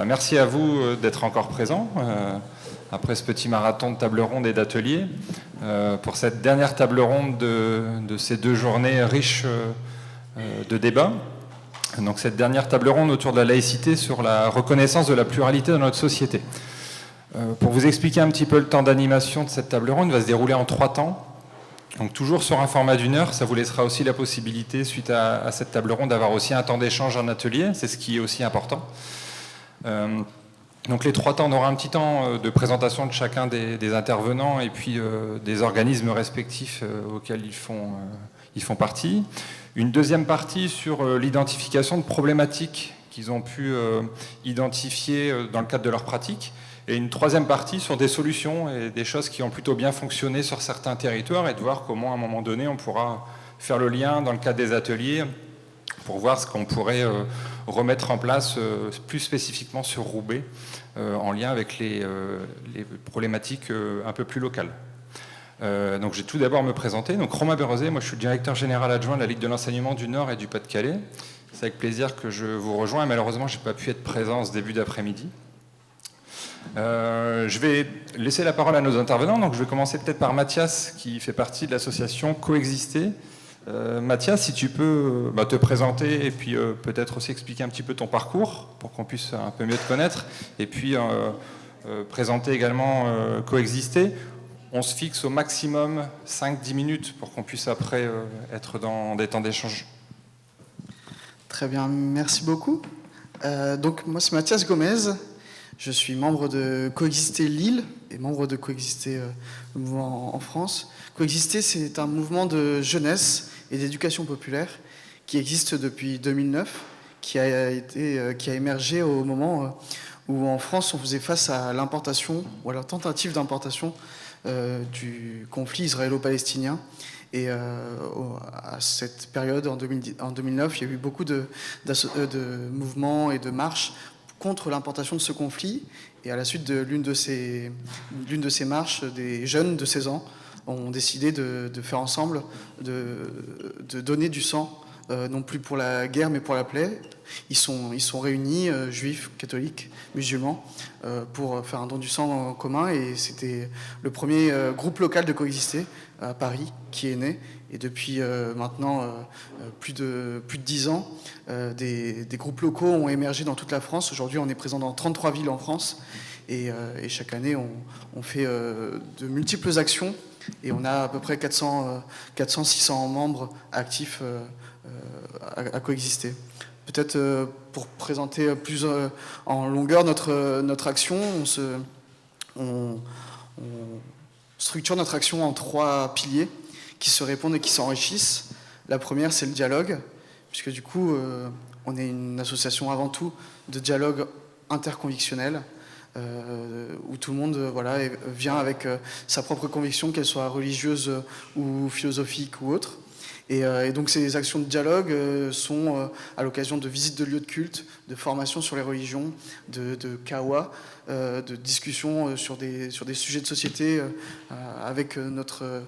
Merci à vous d'être encore présents après ce petit marathon de table ronde et d'ateliers pour cette dernière table ronde de ces 2 journées riches de débats. Donc cette dernière table ronde autour de la laïcité sur la reconnaissance de la pluralité dans notre société. Pour vous expliquer un petit peu le temps d'animation de cette table ronde, il va se dérouler en 3 temps. Donc toujours sur un format d'1 heure, ça vous laissera aussi la possibilité, suite à cette table ronde, d'avoir aussi un temps d'échange en atelier, c'est ce qui est aussi important. Donc les 3 temps, on aura un petit temps de présentation de chacun des intervenants et puis des organismes respectifs auxquels ils font partie. Une deuxième partie sur l'identification de problématiques qu'ils ont pu identifier dans le cadre de leur pratique. Et une troisième partie sur des solutions et des choses qui ont plutôt bien fonctionné sur certains territoires et de voir comment à un moment donné on pourra faire le lien dans le cadre des ateliers pour voir ce qu'on pourrait remettre en place plus spécifiquement sur Roubaix en lien avec les problématiques un peu plus locales. Donc je vais tout d'abord me présenter. Donc Romain Berrezet, moi je suis le directeur général adjoint de la Ligue de l'enseignement du Nord et du Pas-de-Calais. C'est avec plaisir que je vous rejoins. Malheureusement, je n'ai pas pu être présent ce début d'après-midi. Je vais laisser la parole à nos intervenants. Donc je vais commencer peut-être par Mathias, qui fait partie de l'association Coexister. Mathias, si tu peux te présenter et puis peut-être aussi expliquer un petit peu ton parcours pour qu'on puisse un peu mieux te connaître. Et puis présenter également Coexister. On se fixe au maximum 5-10 minutes pour qu'on puisse après être dans des temps d'échange. Très bien, merci beaucoup. Donc moi c'est Mathias Gomez. Je suis membre de Coexister Lille et membre de Coexister le mouvement en France. Coexister, c'est un mouvement de jeunesse et d'éducation populaire qui existe depuis 2009, qui a émergé au moment où en France on faisait face à l'importation ou à la tentative d'importation du conflit israélo-palestinien. Et à cette période, en 2009, il y a eu beaucoup de mouvements et de marches contre l'importation de ce conflit. Et à la suite de l'une de ces marches, des jeunes de 16 ans ont décidé de faire ensemble, de donner du sang, non plus pour la guerre mais pour la paix. Ils sont réunis, juifs, catholiques, musulmans, pour faire un don du sang en commun. Et c'était le premier groupe local de Coexister à Paris qui est né. Et depuis maintenant plus de 10 ans, des groupes locaux ont émergé dans toute la France. Aujourd'hui, on est présent dans 33 villes en France. Et chaque année, on fait de multiples actions. Et on a à peu près 400-600 membres actifs à Coexister. Peut-être pour présenter plus en longueur notre action, on structure notre action en 3 piliers qui se répondent et qui s'enrichissent. La première, c'est le dialogue, puisque du coup, on est une association avant tout de dialogue interconvictionnel, où tout le monde vient avec sa propre conviction, qu'elle soit religieuse ou philosophique ou autre. Et donc ces actions de dialogue sont à l'occasion de visites de lieux de culte, de formations sur les religions, de kawa, de discussions sur des sujets de société avec notre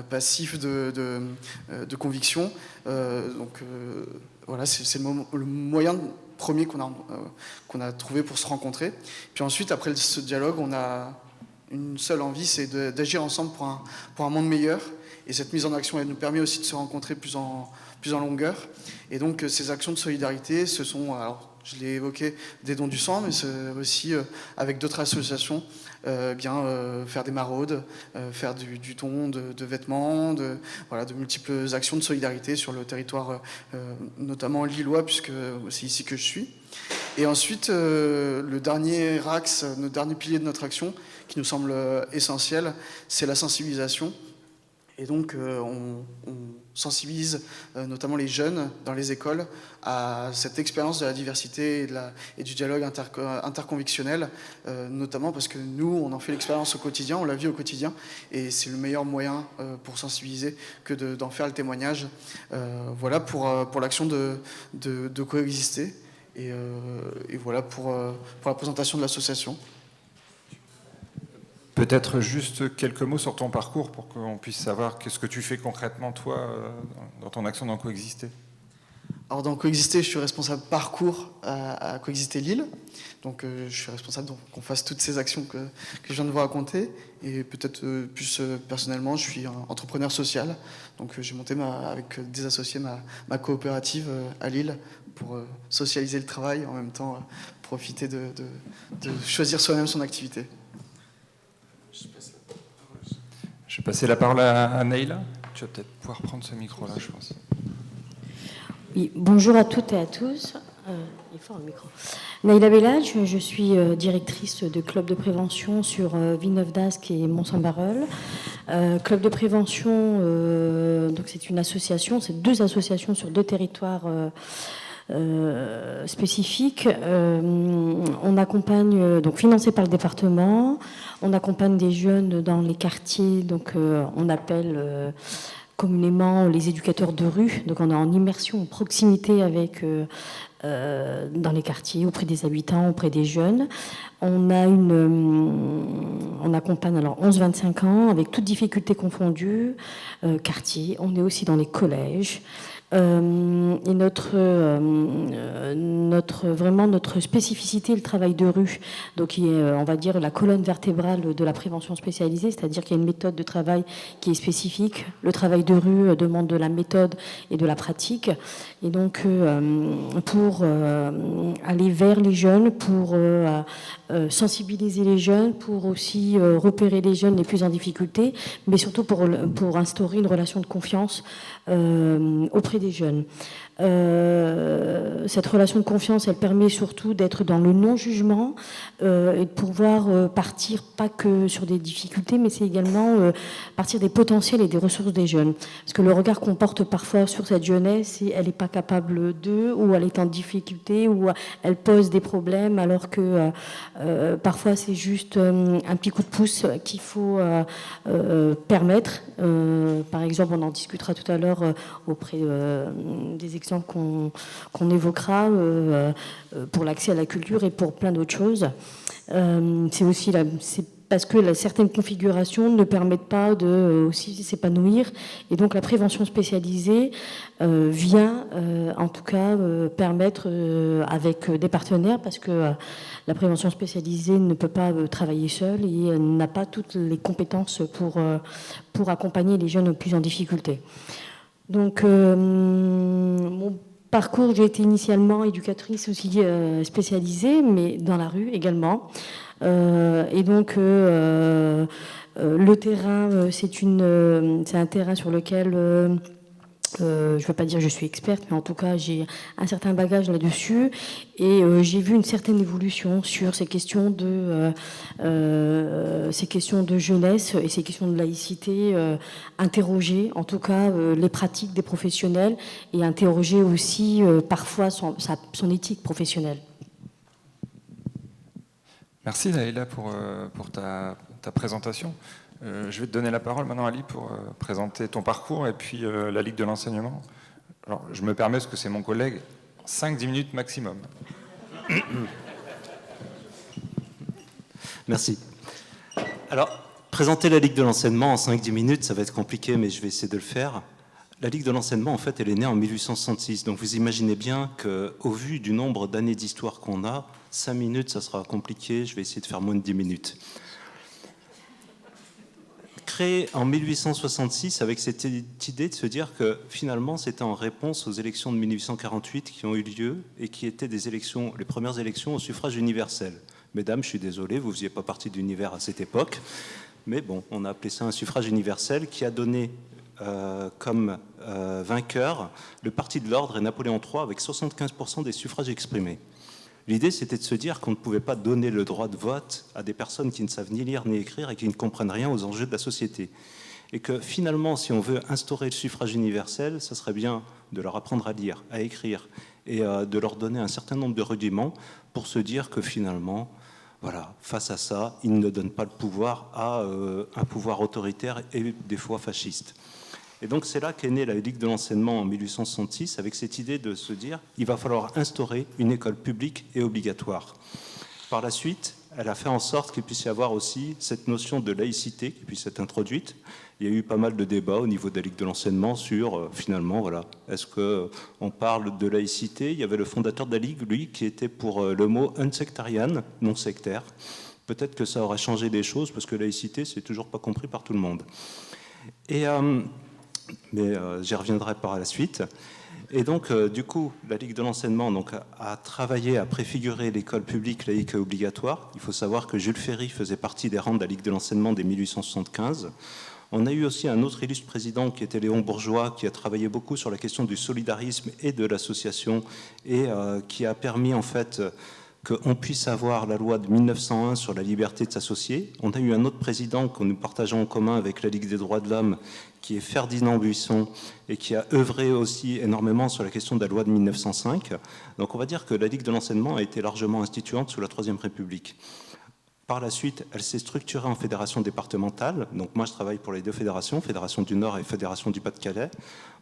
passif de conviction. Voilà, c'est le moyen premier qu'on a trouvé pour se rencontrer. Puis ensuite, après ce dialogue, on a une seule envie, c'est d'agir ensemble pour un monde meilleur. Et cette mise en action, elle nous permet aussi de se rencontrer plus en longueur. Et donc, ces actions de solidarité, ce sont, alors, je l'ai évoqué, des dons du sang, mais c'est aussi, avec d'autres associations, faire des maraudes, faire du don de vêtements, de multiples actions de solidarité sur le territoire, notamment lillois, puisque c'est ici que je suis. Et ensuite, le dernier axe, le dernier pilier de notre action, qui nous semble essentiel, c'est la sensibilisation. Et donc, on sensibilise notamment les jeunes dans les écoles à cette expérience de la diversité et du dialogue interconvictionnel, notamment parce que nous, on en fait l'expérience au quotidien, on la vit au quotidien, et c'est le meilleur moyen pour sensibiliser que d'en faire le témoignage. Voilà pour l'action de Coexister, et voilà pour la présentation de l'association. Peut-être juste quelques mots sur ton parcours pour qu'on puisse savoir qu'est-ce que tu fais concrètement, toi, dans ton action dans Coexister. Alors dans Coexister, je suis responsable parcours à Coexister Lille. Donc je suis responsable qu'on fasse toutes ces actions que je viens de vous raconter. Et peut-être plus personnellement, je suis un entrepreneur social. Donc j'ai monté avec des associés ma coopérative à Lille pour socialiser le travail et en même temps profiter de choisir soi-même son activité. Je vais passer la parole à Naïla. Tu vas peut-être pouvoir prendre ce micro-là, je pense. Oui, bonjour à toutes et à tous. Il est fort le micro. Naïla Bellage, je suis directrice de club de prévention sur Villeneuve-d'Ascq et Mont-Saint-Barreul. Club de prévention, donc c'est une association, c'est 2 associations sur 2 territoires spécifiques. On accompagne, donc financé par le département, on accompagne des jeunes dans les quartiers, donc on appelle communément les éducateurs de rue. Donc on est en immersion, en proximité avec dans les quartiers, auprès des habitants, auprès des jeunes. On accompagne alors 11-25 ans avec toutes difficultés confondues, quartier. On est aussi dans les collèges. Et vraiment notre spécificité, le travail de rue, donc qui est, on va dire, la colonne vertébrale de la prévention spécialisée, c'est-à-dire qu'il y a une méthode de travail qui est spécifique. Le travail de rue demande de la méthode et de la pratique. Et donc, pour aller vers les jeunes, pour sensibiliser les jeunes, pour aussi repérer les jeunes les plus en difficulté, mais surtout pour instaurer une relation de confiance auprès des jeunes. Cette relation de confiance, elle permet surtout d'être dans le non-jugement et de pouvoir partir pas que sur des difficultés, mais c'est également partir des potentiels et des ressources des jeunes. Parce que le regard qu'on porte parfois sur cette jeunesse, elle n'est pas capable d'eux, ou elle est en difficulté, ou elle pose des problèmes, alors que parfois c'est juste un petit coup de pouce qu'il faut permettre. Par exemple, on en discutera tout à l'heure auprès des exemples qu'on évoquera pour l'accès à la culture et pour plein d'autres choses. C'est parce que certaines configurations ne permettent pas de aussi s'épanouir, et donc la prévention spécialisée vient en tout cas permettre avec des partenaires, parce que la prévention spécialisée ne peut pas travailler seule et n'a pas toutes les compétences pour accompagner les jeunes plus en difficulté. Donc, mon parcours, j'ai été initialement éducatrice aussi spécialisée, mais dans la rue également. Et donc, le terrain, c'est un terrain sur lequel je ne veux pas dire que je suis experte, mais en tout cas, j'ai un certain bagage là-dessus. Et j'ai vu une certaine évolution sur ces questions de jeunesse et ces questions de laïcité, interroger en tout cas les pratiques des professionnels et interroger aussi parfois son éthique professionnelle. Merci Naïla pour ta présentation. Je vais te donner la parole maintenant, Ali, pour présenter ton parcours et puis la Ligue de l'enseignement. Alors, je me permets, parce que c'est mon collègue, 5-10 minutes maximum. Merci. Alors, présenter la Ligue de l'enseignement en 5-10 minutes, ça va être compliqué, mais je vais essayer de le faire. La Ligue de l'enseignement, en fait, elle est née en 1866. Donc, vous imaginez bien qu'au vu du nombre d'années d'histoire qu'on a, 5 minutes, ça sera compliqué. Je vais essayer de faire moins de 10 minutes. Créé en 1866 avec cette idée de se dire que finalement c'était en réponse aux élections de 1848 qui ont eu lieu et qui étaient des élections, les premières élections au suffrage universel. Mesdames, je suis désolé, vous ne faisiez pas partie de l'univers à cette époque, mais bon, on a appelé ça un suffrage universel qui a donné comme vainqueur le Parti de l'Ordre et Napoléon III avec 75% des suffrages exprimés. L'idée, c'était de se dire qu'on ne pouvait pas donner le droit de vote à des personnes qui ne savent ni lire ni écrire et qui ne comprennent rien aux enjeux de la société. Et que finalement, si on veut instaurer le suffrage universel, ça serait bien de leur apprendre à lire, à écrire, et de leur donner un certain nombre de rudiments pour se dire que finalement, voilà, face à ça, ils ne donnent pas le pouvoir à un pouvoir autoritaire et des fois fasciste. Et donc c'est là qu'est née la Ligue de l'enseignement en 1866, avec cette idée de se dire qu'il va falloir instaurer une école publique et obligatoire. Par la suite, elle a fait en sorte qu'il puisse y avoir aussi cette notion de laïcité qui puisse être introduite. Il y a eu pas mal de débats au niveau de la Ligue de l'enseignement sur, finalement, voilà, est-ce qu'on parle de laïcité? Il y avait le fondateur de la Ligue, lui, qui était pour le mot unsectarian, non sectaire. Peut-être que ça aurait changé des choses, parce que laïcité, c'est toujours pas compris par tout le monde. Mais j'y reviendrai par la suite. Et donc, du coup, la Ligue de l'enseignement donc, a travaillé à préfigurer l'école publique laïque et obligatoire. Il faut savoir que Jules Ferry faisait partie des rangs de la Ligue de l'enseignement dès 1875. On a eu aussi un autre illustre président qui était Léon Bourgeois, qui a travaillé beaucoup sur la question du solidarisme et de l'association, et qui a permis en fait qu'on puisse avoir la loi de 1901 sur la liberté de s'associer. On a eu un autre président que nous partageons en commun avec la Ligue des droits de l'homme, qui est Ferdinand Buisson, et qui a œuvré aussi énormément sur la question de la loi de 1905. Donc on va dire que la Ligue de l'enseignement a été largement instituante sous la Troisième République. Par la suite, elle s'est structurée en fédération départementale. Donc moi, je travaille pour les deux fédérations, Fédération du Nord et Fédération du Pas-de-Calais.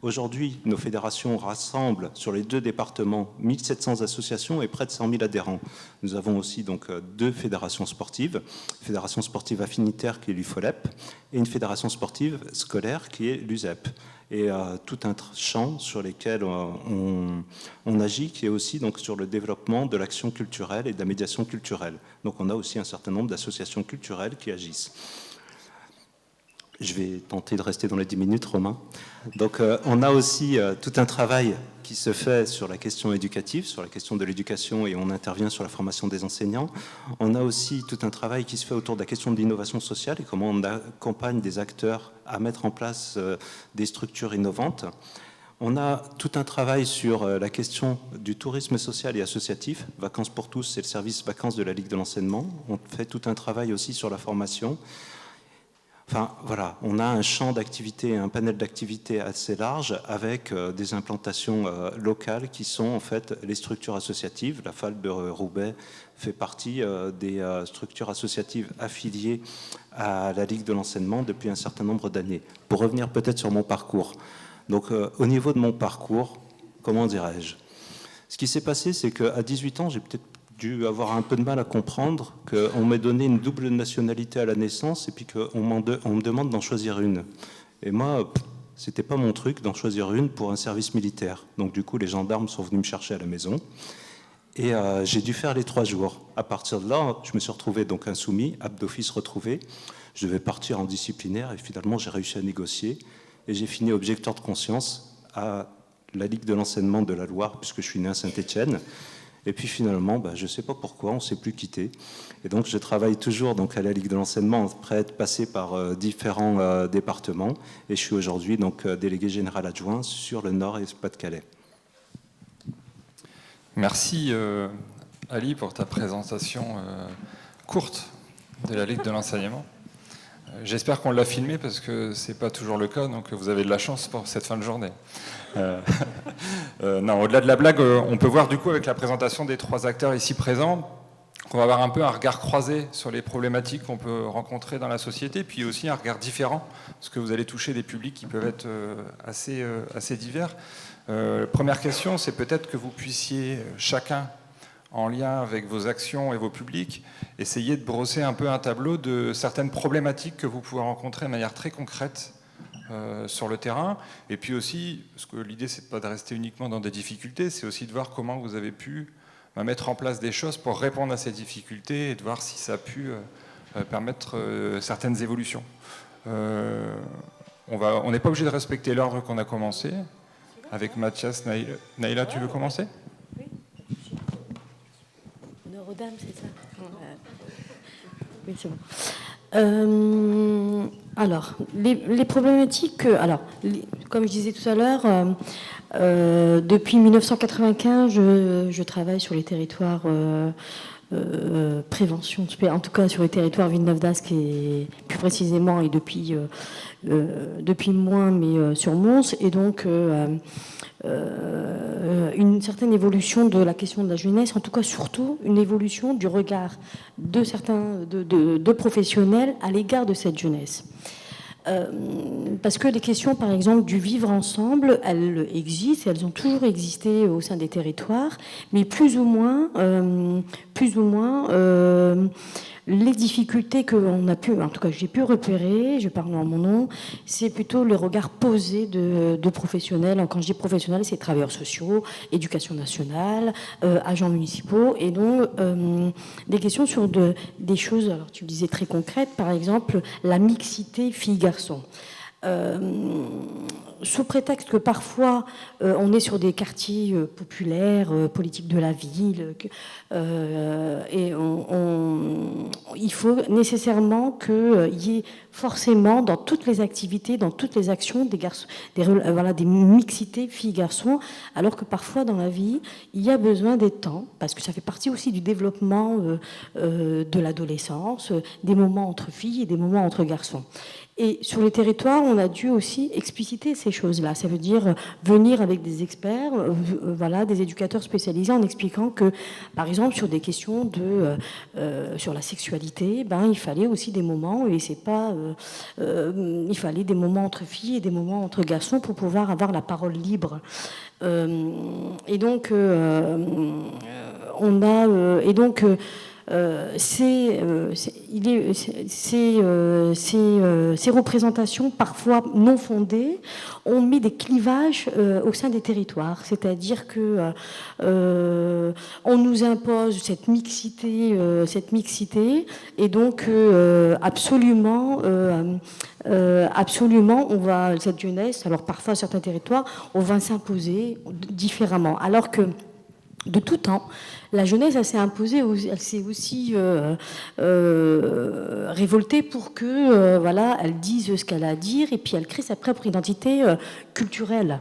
Aujourd'hui, nos fédérations rassemblent sur les deux départements 1700 associations et près de 100 000 adhérents. Nous avons aussi donc deux fédérations sportives, fédération sportive affinitaire qui est l'UFOLEP et une fédération sportive scolaire qui est l'USEP. Et tout un champ sur lequel on agit, qui est aussi donc, sur le développement de l'action culturelle et de la médiation culturelle. Donc on a aussi un certain nombre d'associations culturelles qui agissent. Je vais tenter de rester dans les 10 minutes, Romain. Donc on a aussi tout un travail qui se fait sur la question éducative, sur la question de l'éducation, et on intervient sur la formation des enseignants. On a aussi tout un travail qui se fait autour de la question de l'innovation sociale et comment on accompagne des acteurs à mettre en place des structures innovantes. On a tout un travail sur la question du tourisme social et associatif. Vacances pour tous, c'est le service vacances de la Ligue de l'enseignement. On fait tout un travail aussi sur la formation. Enfin, voilà, on a un champ d'activités, un panel d'activités assez large avec des implantations locales qui sont en fait les structures associatives. La FAL de Roubaix fait partie des structures associatives affiliées à la Ligue de l'enseignement depuis un certain nombre d'années. Pour revenir peut-être sur mon parcours. Donc, au niveau de mon parcours, comment dirais-je? Ce qui s'est passé, c'est qu'à 18 ans, j'ai peut-être dû avoir un peu de mal à comprendre qu'on m'ait donné une double nationalité à la naissance et puis qu'on me demande d'en choisir une. Et moi, c'était pas mon truc d'en choisir une pour un service militaire. Donc du coup, les gendarmes sont venus me chercher à la maison et j'ai dû faire les 3 jours. À partir de là, je me suis retrouvé donc insoumis, ab d'office retrouvé. Je devais partir en disciplinaire et finalement, j'ai réussi à négocier et j'ai fini objecteur de conscience à la Ligue de l'enseignement de la Loire puisque je suis né à Saint-Étienne. Et puis finalement, je ne sais pas pourquoi, on ne s'est plus quitté. Et donc je travaille toujours donc, à la Ligue de l'enseignement, après être passé par différents départements. Et je suis aujourd'hui donc, délégué général adjoint sur le Nord et le Pas-de-Calais. Merci Ali pour ta présentation courte de la Ligue de l'enseignement. J'espère qu'on l'a filmé parce que ce n'est pas toujours le cas, donc vous avez de la chance pour cette fin de journée. Non, au-delà de la blague, on peut voir du coup avec la présentation des 3 acteurs ici présents qu'on va avoir un peu un regard croisé sur les problématiques qu'on peut rencontrer dans la société, puis aussi un regard différent, parce que vous allez toucher des publics qui peuvent être assez divers. Première question, c'est peut-être que vous puissiez chacun, en lien avec vos actions et vos publics, essayer de brosser un peu un tableau de certaines problématiques que vous pouvez rencontrer de manière très concrète sur le terrain. Et puis aussi, parce que l'idée, c'est pas de rester uniquement dans des difficultés, c'est aussi de voir comment vous avez pu mettre en place des choses pour répondre à ces difficultés et de voir si ça a pu permettre certaines évolutions. On n'est pas obligé de respecter l'ordre qu'on a commencé. Avec Mathias, Naïla, tu veux commencer ? Dame, c'est ça. Oui, c'est bon. Alors, les problématiques, comme je disais tout à l'heure, depuis 1995, je travaille sur les territoires prévention, en tout cas sur les territoires Villeneuve-d'Ascq et plus précisément, et depuis moins, mais sur Mons, et donc une certaine évolution de la question de la jeunesse, en tout cas surtout une évolution du regard de certains de professionnels à l'égard de cette jeunesse. Parce que les questions, par exemple, du vivre ensemble, elles existent, elles ont toujours existé au sein des territoires, mais plus ou moins les difficultés qu'on a pu, en tout cas j'ai pu repérer, je parle en mon nom, c'est plutôt le regard posé de professionnels. Quand je dis professionnels, c'est travailleurs sociaux, éducation nationale, agents municipaux, et donc des questions sur des choses, alors tu le disais très concrètes, par exemple la mixité filles-garçons. Sous prétexte que parfois on est sur des quartiers populaires, politiques de la ville, et il faut nécessairement qu'il y ait forcément dans toutes les activités, dans toutes les actions, des mixités filles-garçons, alors que parfois dans la vie, il y a besoin des temps, parce que ça fait partie aussi du développement de l'adolescence, des moments entre filles et des moments entre garçons. Et sur les territoires, on a dû aussi expliciter ces choses-là. Ça veut dire venir avec des experts, des éducateurs spécialisés, en expliquant que, par exemple, sur des questions sur la sexualité, il fallait aussi des moments, et c'est pas, il fallait des moments entre filles et des moments entre garçons pour pouvoir avoir la parole libre. Et donc, ces représentations parfois non fondées ont mis des clivages au sein des territoires, c'est-à-dire que on nous impose cette mixité, et donc absolument, on va cette jeunesse. Alors parfois certains territoires, on va s'imposer différemment, alors que de tout temps, la jeunesse, elle s'est imposée, elle s'est aussi révoltée pour que, elle dise ce qu'elle a à dire, et puis elle crée sa propre identité culturelle.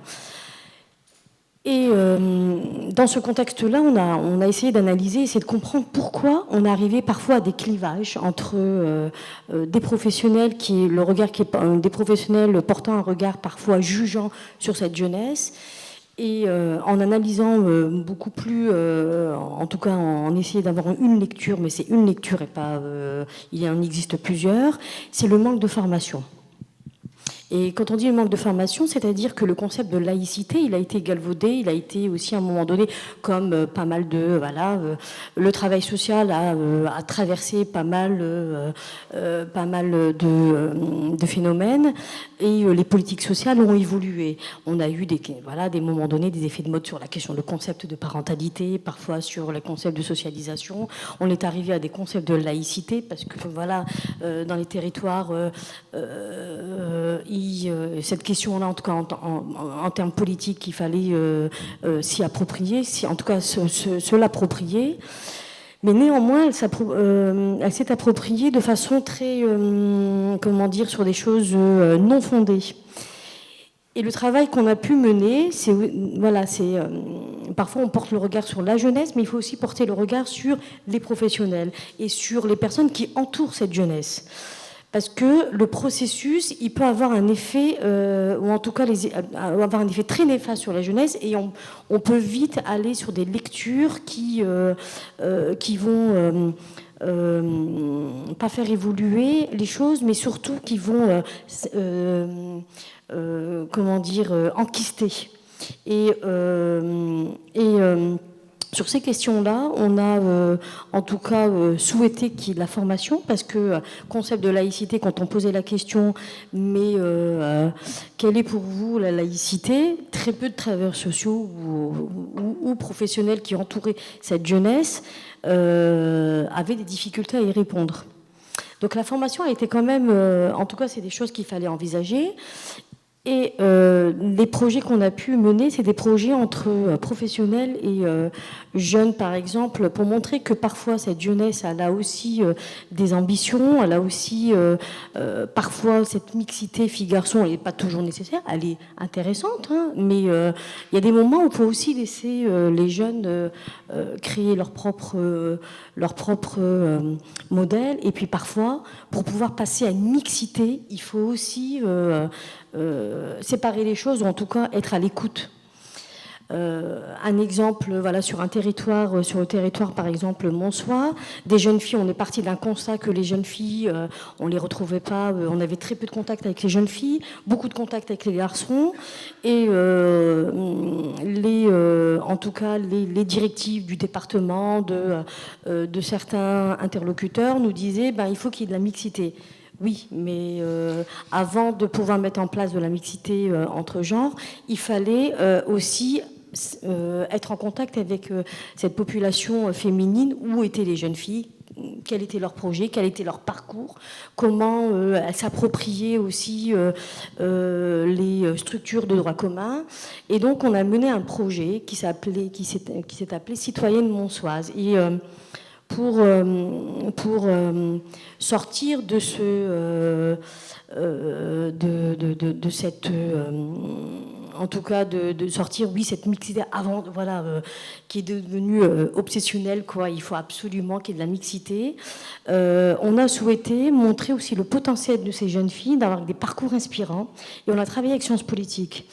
Et dans ce contexte-là, on a essayé d'analyser, essayer de comprendre pourquoi on arrivait parfois à des clivages entre des professionnels des professionnels portant un regard parfois jugeant sur cette jeunesse. Et en analysant beaucoup plus, en tout cas en essayant d'avoir une lecture, mais c'est une lecture et pas, il en existe plusieurs, c'est le manque de formation. Et quand on dit le manque de formation, c'est-à-dire que le concept de laïcité, il a été galvaudé, il a été aussi à un moment donné, comme pas mal de... le travail social a traversé pas mal de phénomènes, et les politiques sociales ont évolué. On a eu des moments donnés, des effets de mode sur la question, le concept de parentalité, parfois sur le concept de socialisation. On est arrivé à des concepts de laïcité, parce que dans les territoires, cette question-là, en tout cas en termes politiques, il fallait s'y approprier, en tout cas se l'approprier. Mais néanmoins, elle s'est appropriée de façon très, sur des choses non fondées. Et le travail qu'on a pu mener, parfois on porte le regard sur la jeunesse, mais il faut aussi porter le regard sur les professionnels et sur les personnes qui entourent cette jeunesse. Parce que le processus, il peut avoir un effet, ou en tout cas avoir un effet très néfaste sur la jeunesse, et on peut vite aller sur des lectures qui vont pas faire évoluer les choses, mais surtout qui vont, enquister. Sur ces questions-là, on a en tout cas souhaité qu'il y ait de la formation, parce que concept de laïcité, quand on posait la question, mais quelle est pour vous la laïcité, très peu de travailleurs sociaux ou professionnels qui entouraient cette jeunesse avaient des difficultés à y répondre. Donc la formation a été quand même, en tout cas c'est des choses qu'il fallait envisager. Et les projets qu'on a pu mener, c'est des projets entre professionnels et jeunes, par exemple, pour montrer que parfois cette jeunesse, elle a aussi des ambitions, elle a aussi parfois cette mixité filles-garçons, elle n'est pas toujours nécessaire, elle est intéressante, mais il y a des moments où il faut aussi laisser les jeunes créer leur propre modèle, et puis parfois, pour pouvoir passer à une mixité, il faut aussi séparer les choses, ou en tout cas être à l'écoute. un exemple, voilà, sur le territoire par exemple Monsois, des jeunes filles, on est parti d'un constat que les jeunes filles, on les retrouvait pas, on avait très peu de contact avec les jeunes filles, beaucoup de contact avec les garçons, et en tout cas les directives du département, de certains interlocuteurs nous disaient il faut qu'il y ait de la mixité. Oui, mais avant de pouvoir mettre en place de la mixité entre genres, il fallait aussi être en contact avec cette population féminine. Où étaient les jeunes filles, quel était leur projet, quel était leur parcours, comment elles s'appropriaient aussi les structures de droit commun. Et donc on a mené un projet qui s'est appelé Citoyenne Monsoise. Et pour sortir de cette en tout cas de sortir cette mixité avant, voilà, qui est devenue obsessionnelle, quoi. Il faut absolument qu'il y ait de la mixité. On a souhaité montrer aussi le potentiel de ces jeunes filles d'avoir des parcours inspirants, et on a travaillé avec Sciences Politiques.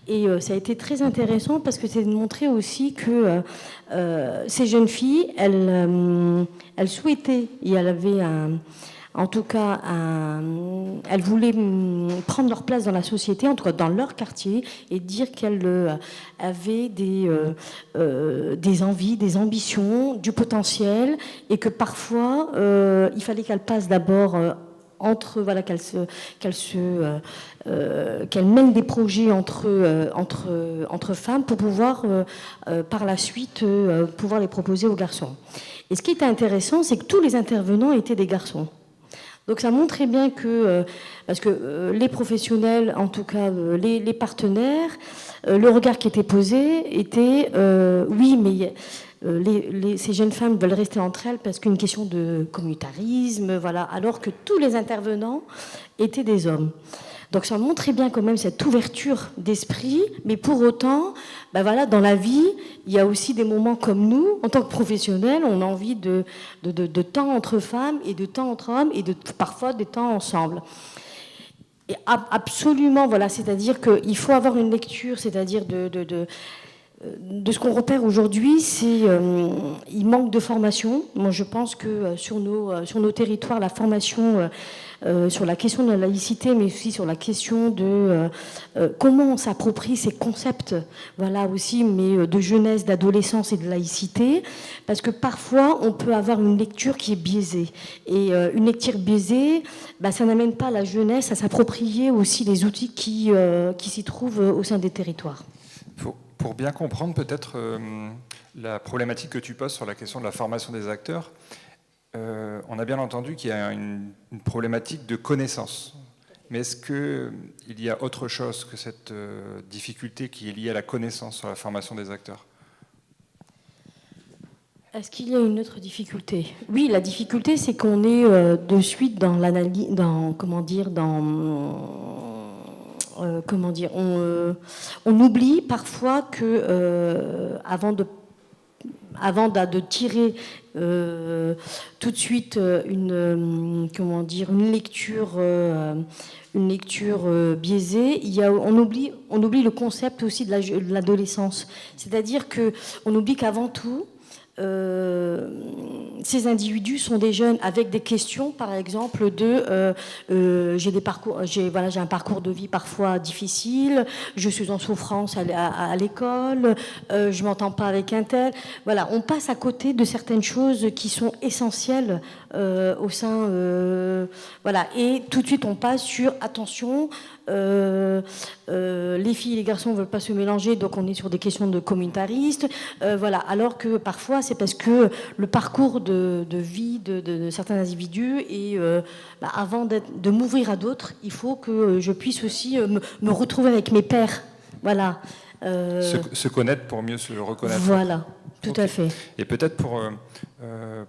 Et ça a été très intéressant parce que c'est de montrer aussi que ces jeunes filles, elles souhaitaient, et elles avaient elles voulaient prendre leur place dans la société, en tout cas dans leur quartier, et dire qu'elles avaient des envies, des ambitions, du potentiel, et que parfois il fallait qu'elles passent d'abord qu'elles mènent des projets entre femmes pour pouvoir par la suite pouvoir les proposer aux garçons. Et ce qui était intéressant, c'est que tous les intervenants étaient des garçons. Donc ça montrait bien que, parce que les professionnels, en tout cas les partenaires, le regard qui était posé était oui, mais ces jeunes femmes veulent rester entre elles parce qu'une question de communautarisme, voilà, alors que tous les intervenants étaient des hommes. Donc ça montrait bien quand même cette ouverture d'esprit, mais pour autant, voilà, dans la vie, il y a aussi des moments comme nous, en tant que professionnels, on a envie de temps entre femmes et de temps entre hommes et parfois des temps ensemble. Et absolument, voilà, c'est-à-dire qu'il faut avoir une lecture, c'est-à-dire de ce qu'on repère aujourd'hui, c'est il manque de formation. Moi, je pense que sur nos territoires, la formation sur la question de la laïcité, mais aussi sur la question de comment on s'approprie ces concepts, voilà aussi, mais de jeunesse, d'adolescence et de laïcité, parce que parfois on peut avoir une lecture qui est biaisée, et une lecture biaisée, ça n'amène pas la jeunesse à s'approprier aussi les outils qui s'y trouvent au sein des territoires. Pour bien comprendre peut-être la problématique que tu poses sur la question de la formation des acteurs, on a bien entendu qu'il y a une problématique de connaissance. Mais est-ce qu'il y a autre chose que cette difficulté qui est liée à la connaissance sur la formation des acteurs ? Est-ce qu'il y a une autre difficulté ? Oui, la difficulté, c'est qu'on est de suite dans l'analyse, on oublie parfois que avant de tirer tout de suite une lecture biaisée, on oublie le concept aussi de l'adolescence. C'est-à-dire qu'on oublie qu'avant tout, ces individus sont des jeunes avec des questions, par exemple, j'ai un parcours de vie parfois difficile, je suis en souffrance à l'école, je m'entends pas avec un tel. Voilà, on passe à côté de certaines choses qui sont essentielles au sein. Voilà, et tout de suite on passe sur attention. Les filles et les garçons ne veulent pas se mélanger, donc on est sur des questions de communautaristes, voilà. Alors que parfois c'est parce que le parcours de vie de certains individus et avant de m'ouvrir à d'autres, il faut que je puisse aussi me retrouver avec mes pairs, voilà. Se connaître pour mieux se reconnaître. Voilà, tout à fait. Et peut-être pour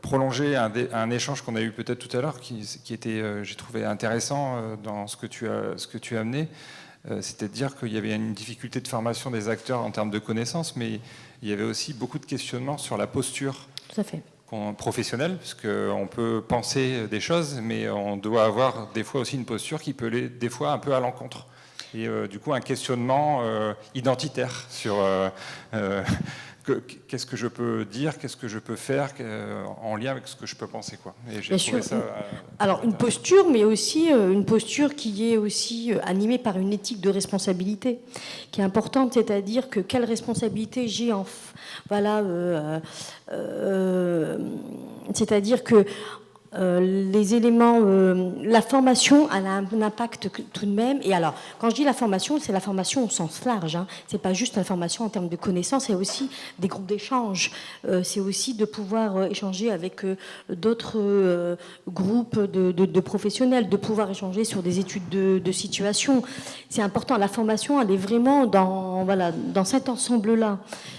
prolonger un échange qu'on a eu peut-être tout à l'heure, qui était, j'ai trouvé intéressant dans ce que tu as amené, c'était de dire qu'il y avait une difficulté de formation des acteurs en termes de connaissances, mais il y avait aussi beaucoup de questionnements sur la posture. Tout à fait. Professionnelle, parce qu'on peut penser des choses, mais on doit avoir des fois aussi une posture qui peut aller des fois un peu à l'encontre. et du coup un questionnement identitaire sur qu'est-ce que je peux dire, qu'est-ce que je peux faire en lien avec ce que je peux penser, quoi. Et j'ai trouvé ça, alors une posture, mais aussi une posture qui est aussi animée par une éthique de responsabilité, qui est importante, c'est-à-dire que quelle responsabilité j'ai c'est-à-dire que les éléments, la formation, elle a un impact tout de même. Et alors, quand je dis la formation, c'est la formation au sens large. Hein. C'est pas juste la formation en termes de connaissances, c'est aussi des groupes d'échange. C'est aussi de pouvoir échanger avec d'autres groupes de professionnels, de pouvoir échanger sur des études de situation. C'est important. La formation, elle est vraiment dans cet ensemble-là.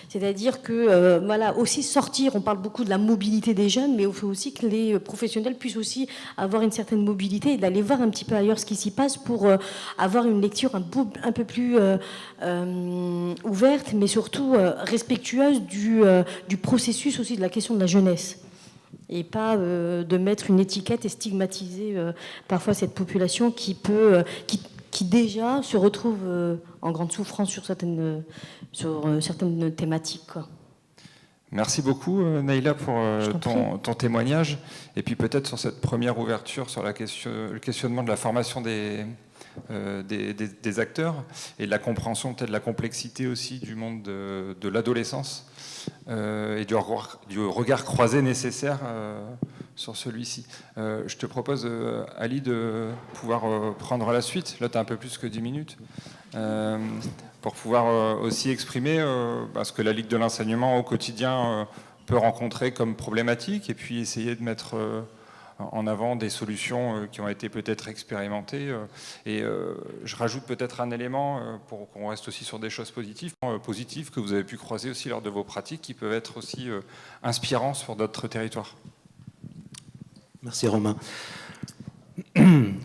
C'est-à-dire que, aussi sortir, on parle beaucoup de la mobilité des jeunes, mais il faut aussi que les professionnels puissent aussi avoir une certaine mobilité et d'aller voir un petit peu ailleurs ce qui s'y passe pour avoir une lecture un peu plus ouverte, mais surtout respectueuse du processus aussi de la question de la jeunesse. Et pas de mettre une étiquette et stigmatiser parfois cette population qui déjà se retrouve en grande souffrance sur certaines thématiques, quoi. Merci beaucoup Naïla pour ton témoignage. Et puis peut-être sur cette première ouverture sur le questionnement de la formation des acteurs et de la compréhension peut-être de la complexité aussi du monde de l'adolescence et du regard croisé nécessaire sur celui-ci. Je te propose, Ali, de pouvoir prendre la suite. Là, tu as un peu plus que 10 minutes. Pour pouvoir aussi exprimer ce que la Ligue de l'enseignement au quotidien peut rencontrer comme problématique et puis essayer de mettre en avant des solutions qui ont été peut-être expérimentées. Et je rajoute peut-être un élément pour qu'on reste aussi sur des choses positives que vous avez pu croiser aussi lors de vos pratiques qui peuvent être aussi inspirants sur d'autres territoires. Merci Romain.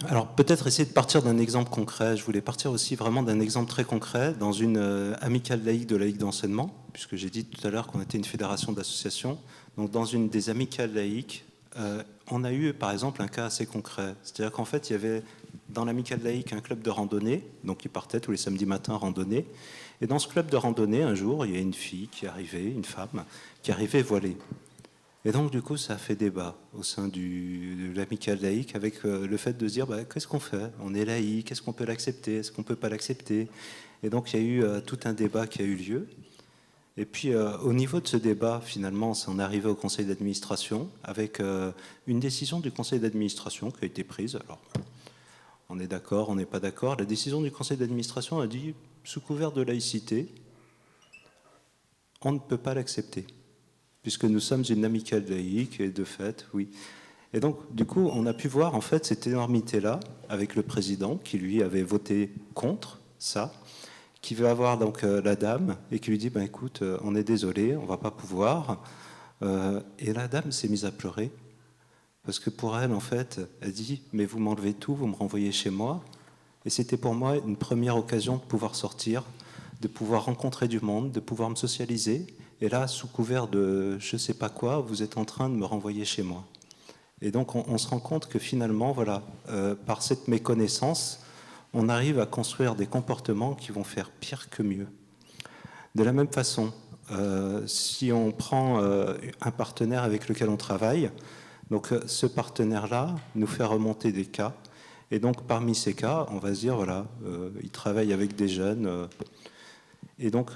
Alors peut-être essayer de partir d'un exemple concret. Je voulais partir aussi vraiment d'un exemple très concret dans une amicale laïque de la Ligue d'enseignement, puisque j'ai dit tout à l'heure qu'on était une fédération d'associations. Donc dans une des amicales laïques, on a eu par exemple un cas assez concret. C'est-à-dire qu'en fait il y avait dans l'amicale laïque un club de randonnée, donc ils partaient tous les samedis matins randonner. Et dans ce club de randonnée, un jour, il y a une fille qui est arrivée, une femme, qui est arrivée voilée. Et donc, du coup, ça a fait débat au sein de l'amicale laïque avec le fait de se dire qu'est-ce qu'on fait ? On est laïque, est-ce qu'on peut l'accepter ? Est-ce qu'on ne peut pas l'accepter ? Et donc, il y a eu tout un débat qui a eu lieu. Et puis, au niveau de ce débat, finalement, on est arrivé au conseil d'administration avec une décision du conseil d'administration qui a été prise. Alors, on est d'accord, on n'est pas d'accord. La décision du conseil d'administration a dit, sous couvert de laïcité, on ne peut pas l'accepter. Puisque nous sommes une amicale laïque, et de fait, oui. Et donc, du coup, on a pu voir, en fait, cette énormité-là, avec le président, qui, lui, avait voté contre ça, qui veut avoir, donc, la dame, et qui lui dit, écoute, on est désolé, on ne va pas pouvoir. Et la dame s'est mise à pleurer, parce que pour elle, en fait, elle dit, mais vous m'enlevez tout, vous me renvoyez chez moi. Et c'était pour moi une première occasion de pouvoir sortir, de pouvoir rencontrer du monde, de pouvoir me socialiser. Et là, sous couvert de je ne sais pas quoi, vous êtes en train de me renvoyer chez moi. Et donc, on se rend compte que finalement, voilà, par cette méconnaissance, on arrive à construire des comportements qui vont faire pire que mieux. De la même façon, si on prend un partenaire avec lequel on travaille, donc ce partenaire-là nous fait remonter des cas. Et donc, parmi ces cas, on va se dire, voilà, il travaille avec des jeunes. Et donc,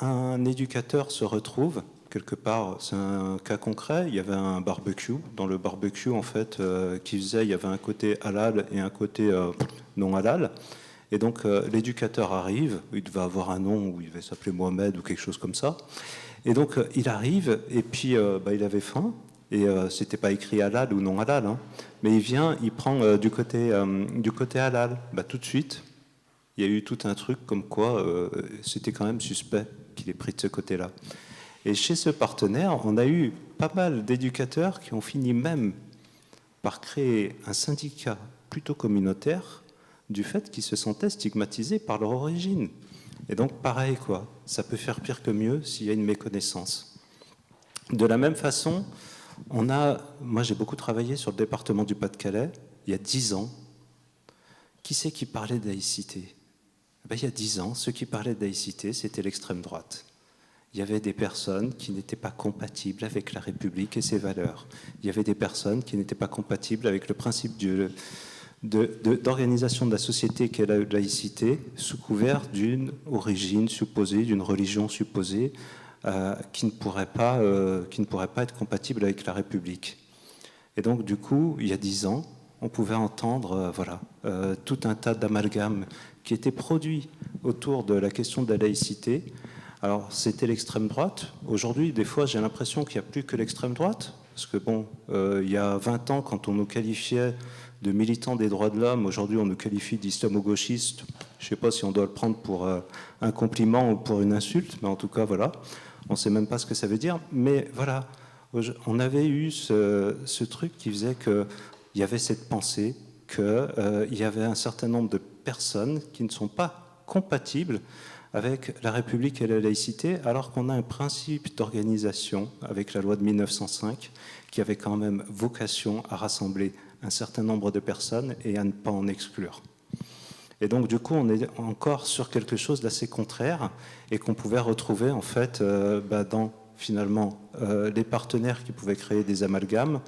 un éducateur se retrouve, quelque part, c'est un cas concret, il y avait un barbecue. Dans le barbecue, en fait, qu'il faisait, il y avait un côté halal et un côté non halal. Et donc, l'éducateur arrive, il devait avoir un nom, où il devait s'appeler Mohamed ou quelque chose comme ça. Et donc, il arrive, et puis, il avait faim, et c'était pas écrit halal ou non halal, hein, mais il vient, il prend du côté halal. Tout de suite, il y a eu tout un truc comme quoi c'était quand même suspect qu'il ait pris de ce côté-là. Et chez ce partenaire, on a eu pas mal d'éducateurs qui ont fini même par créer un syndicat plutôt communautaire du fait qu'ils se sentaient stigmatisés par leur origine. Et donc, pareil, quoi, ça peut faire pire que mieux s'il y a une méconnaissance. De la même façon, moi j'ai beaucoup travaillé sur le département du Pas-de-Calais, il y a 10 ans. Qui c'est qui parlait de laïcité ? Ben, il y a 10 ans, ceux qui parlaient de laïcité, c'était l'extrême droite. Il y avait des personnes qui n'étaient pas compatibles avec la République et ses valeurs. Il y avait des personnes qui n'étaient pas compatibles avec le principe d'organisation de la société qu'est la laïcité, sous couvert d'une origine supposée, d'une religion supposée, qui ne pourrait pas être compatible avec la République. Et donc, du coup, il y a 10 ans, on pouvait entendre tout un tas d'amalgames qui étaient produits autour de la question de la laïcité. Alors, c'était l'extrême droite. Aujourd'hui, des fois, j'ai l'impression qu'il n'y a plus que l'extrême droite. Parce que, il y a 20 ans, quand on nous qualifiait de militants des droits de l'homme, aujourd'hui, on nous qualifie d'islamo-gauchistes. Je ne sais pas si on doit le prendre pour un compliment ou pour une insulte, mais en tout cas, voilà. On ne sait même pas ce que ça veut dire. Mais voilà, on avait eu ce truc qui faisait qu'il y avait cette pensée qu'il y avait un certain nombre de personnes qui ne sont pas compatibles avec la République et la laïcité, alors qu'on a un principe d'organisation avec la loi de 1905 qui avait quand même vocation à rassembler un certain nombre de personnes et à ne pas en exclure. Et donc, du coup, on est encore sur quelque chose d'assez contraire et qu'on pouvait retrouver, en fait, dans, finalement, les partenaires qui pouvaient créer des amalgames.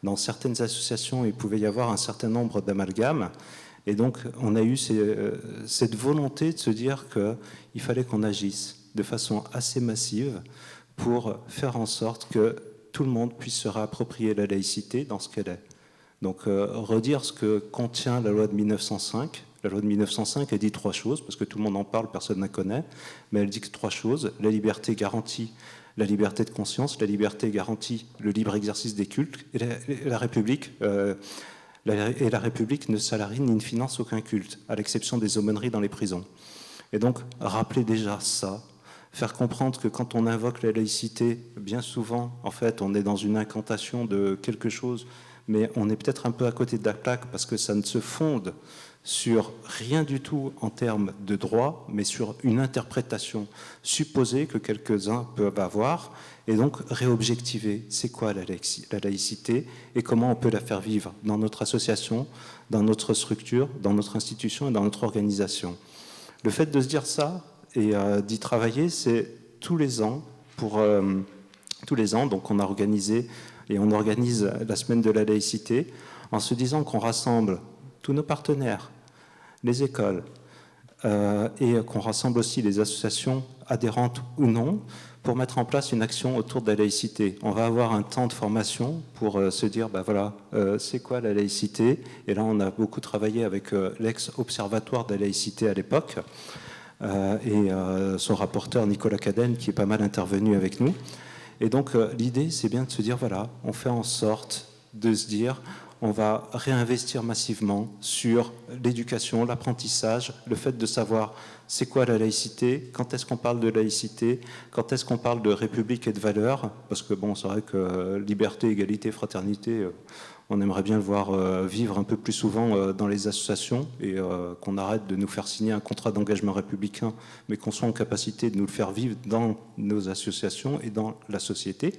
Dans certaines associations, il pouvait y avoir un certain nombre d'amalgames. Et donc, on a eu cette volonté de se dire qu'il fallait qu'on agisse de façon assez massive pour faire en sorte que tout le monde puisse se réapproprier la laïcité dans ce qu'elle est. Donc, redire ce que contient la loi de 1905. La loi de 1905, elle dit 3 choses, parce que tout le monde en parle, personne ne la connaît, mais elle dit que 3 choses. La liberté garantit la liberté de conscience, la liberté garantit le libre exercice des cultes, et la République... Et la République ne salarie ni ne finance aucun culte, à l'exception des aumôneries dans les prisons. Et donc, rappeler déjà ça, faire comprendre que quand on invoque la laïcité, bien souvent, en fait, on est dans une incantation de quelque chose, mais on est peut-être un peu à côté de la plaque parce que ça ne se fonde sur rien du tout en termes de droit, mais sur une interprétation supposée que quelques-uns peuvent avoir, et donc réobjectiver c'est quoi la laïcité et comment on peut la faire vivre dans notre association, dans notre structure, dans notre institution et dans notre organisation. Le fait de se dire ça et d'y travailler, c'est tous les ans, donc on a organisé et on organise la semaine de la laïcité en se disant qu'on rassemble tous nos partenaires, les écoles, et qu'on rassemble aussi les associations adhérentes ou non, pour mettre en place une action autour de la laïcité. On va avoir un temps de formation pour se dire, c'est quoi la laïcité? Et là, on a beaucoup travaillé avec l'ex-observatoire de la laïcité à l'époque, et son rapporteur Nicolas Cadenne, qui est pas mal intervenu avec nous. Et donc, l'idée, c'est bien de se dire, on fait en sorte de se dire, on va réinvestir massivement sur l'éducation, l'apprentissage, le fait de savoir c'est quoi la laïcité, quand est-ce qu'on parle de laïcité, quand est-ce qu'on parle de république et de valeurs, parce que c'est vrai que liberté, égalité, fraternité, on aimerait bien le voir vivre un peu plus souvent dans les associations et qu'on arrête de nous faire signer un contrat d'engagement républicain, mais qu'on soit en capacité de nous le faire vivre dans nos associations et dans la société.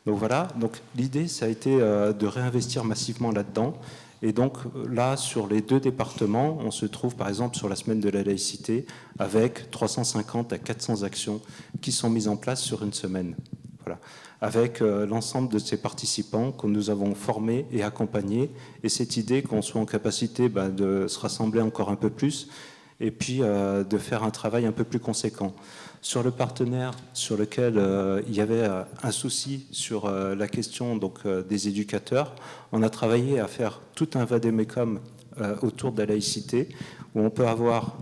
Donc voilà, donc l'idée, ça a été de réinvestir massivement là-dedans. Et donc là, sur les 2 départements, on se trouve par exemple sur la semaine de la laïcité avec 350 à 400 actions qui sont mises en place sur une semaine. Voilà. Avec l'ensemble de ces participants que nous avons formés et accompagnés. Et cette idée qu'on soit en capacité de se rassembler encore un peu plus et puis de faire un travail un peu plus conséquent. Sur le partenaire sur lequel il y avait un souci sur la question des éducateurs, on a travaillé à faire tout un vadémécum autour de la laïcité, où on peut avoir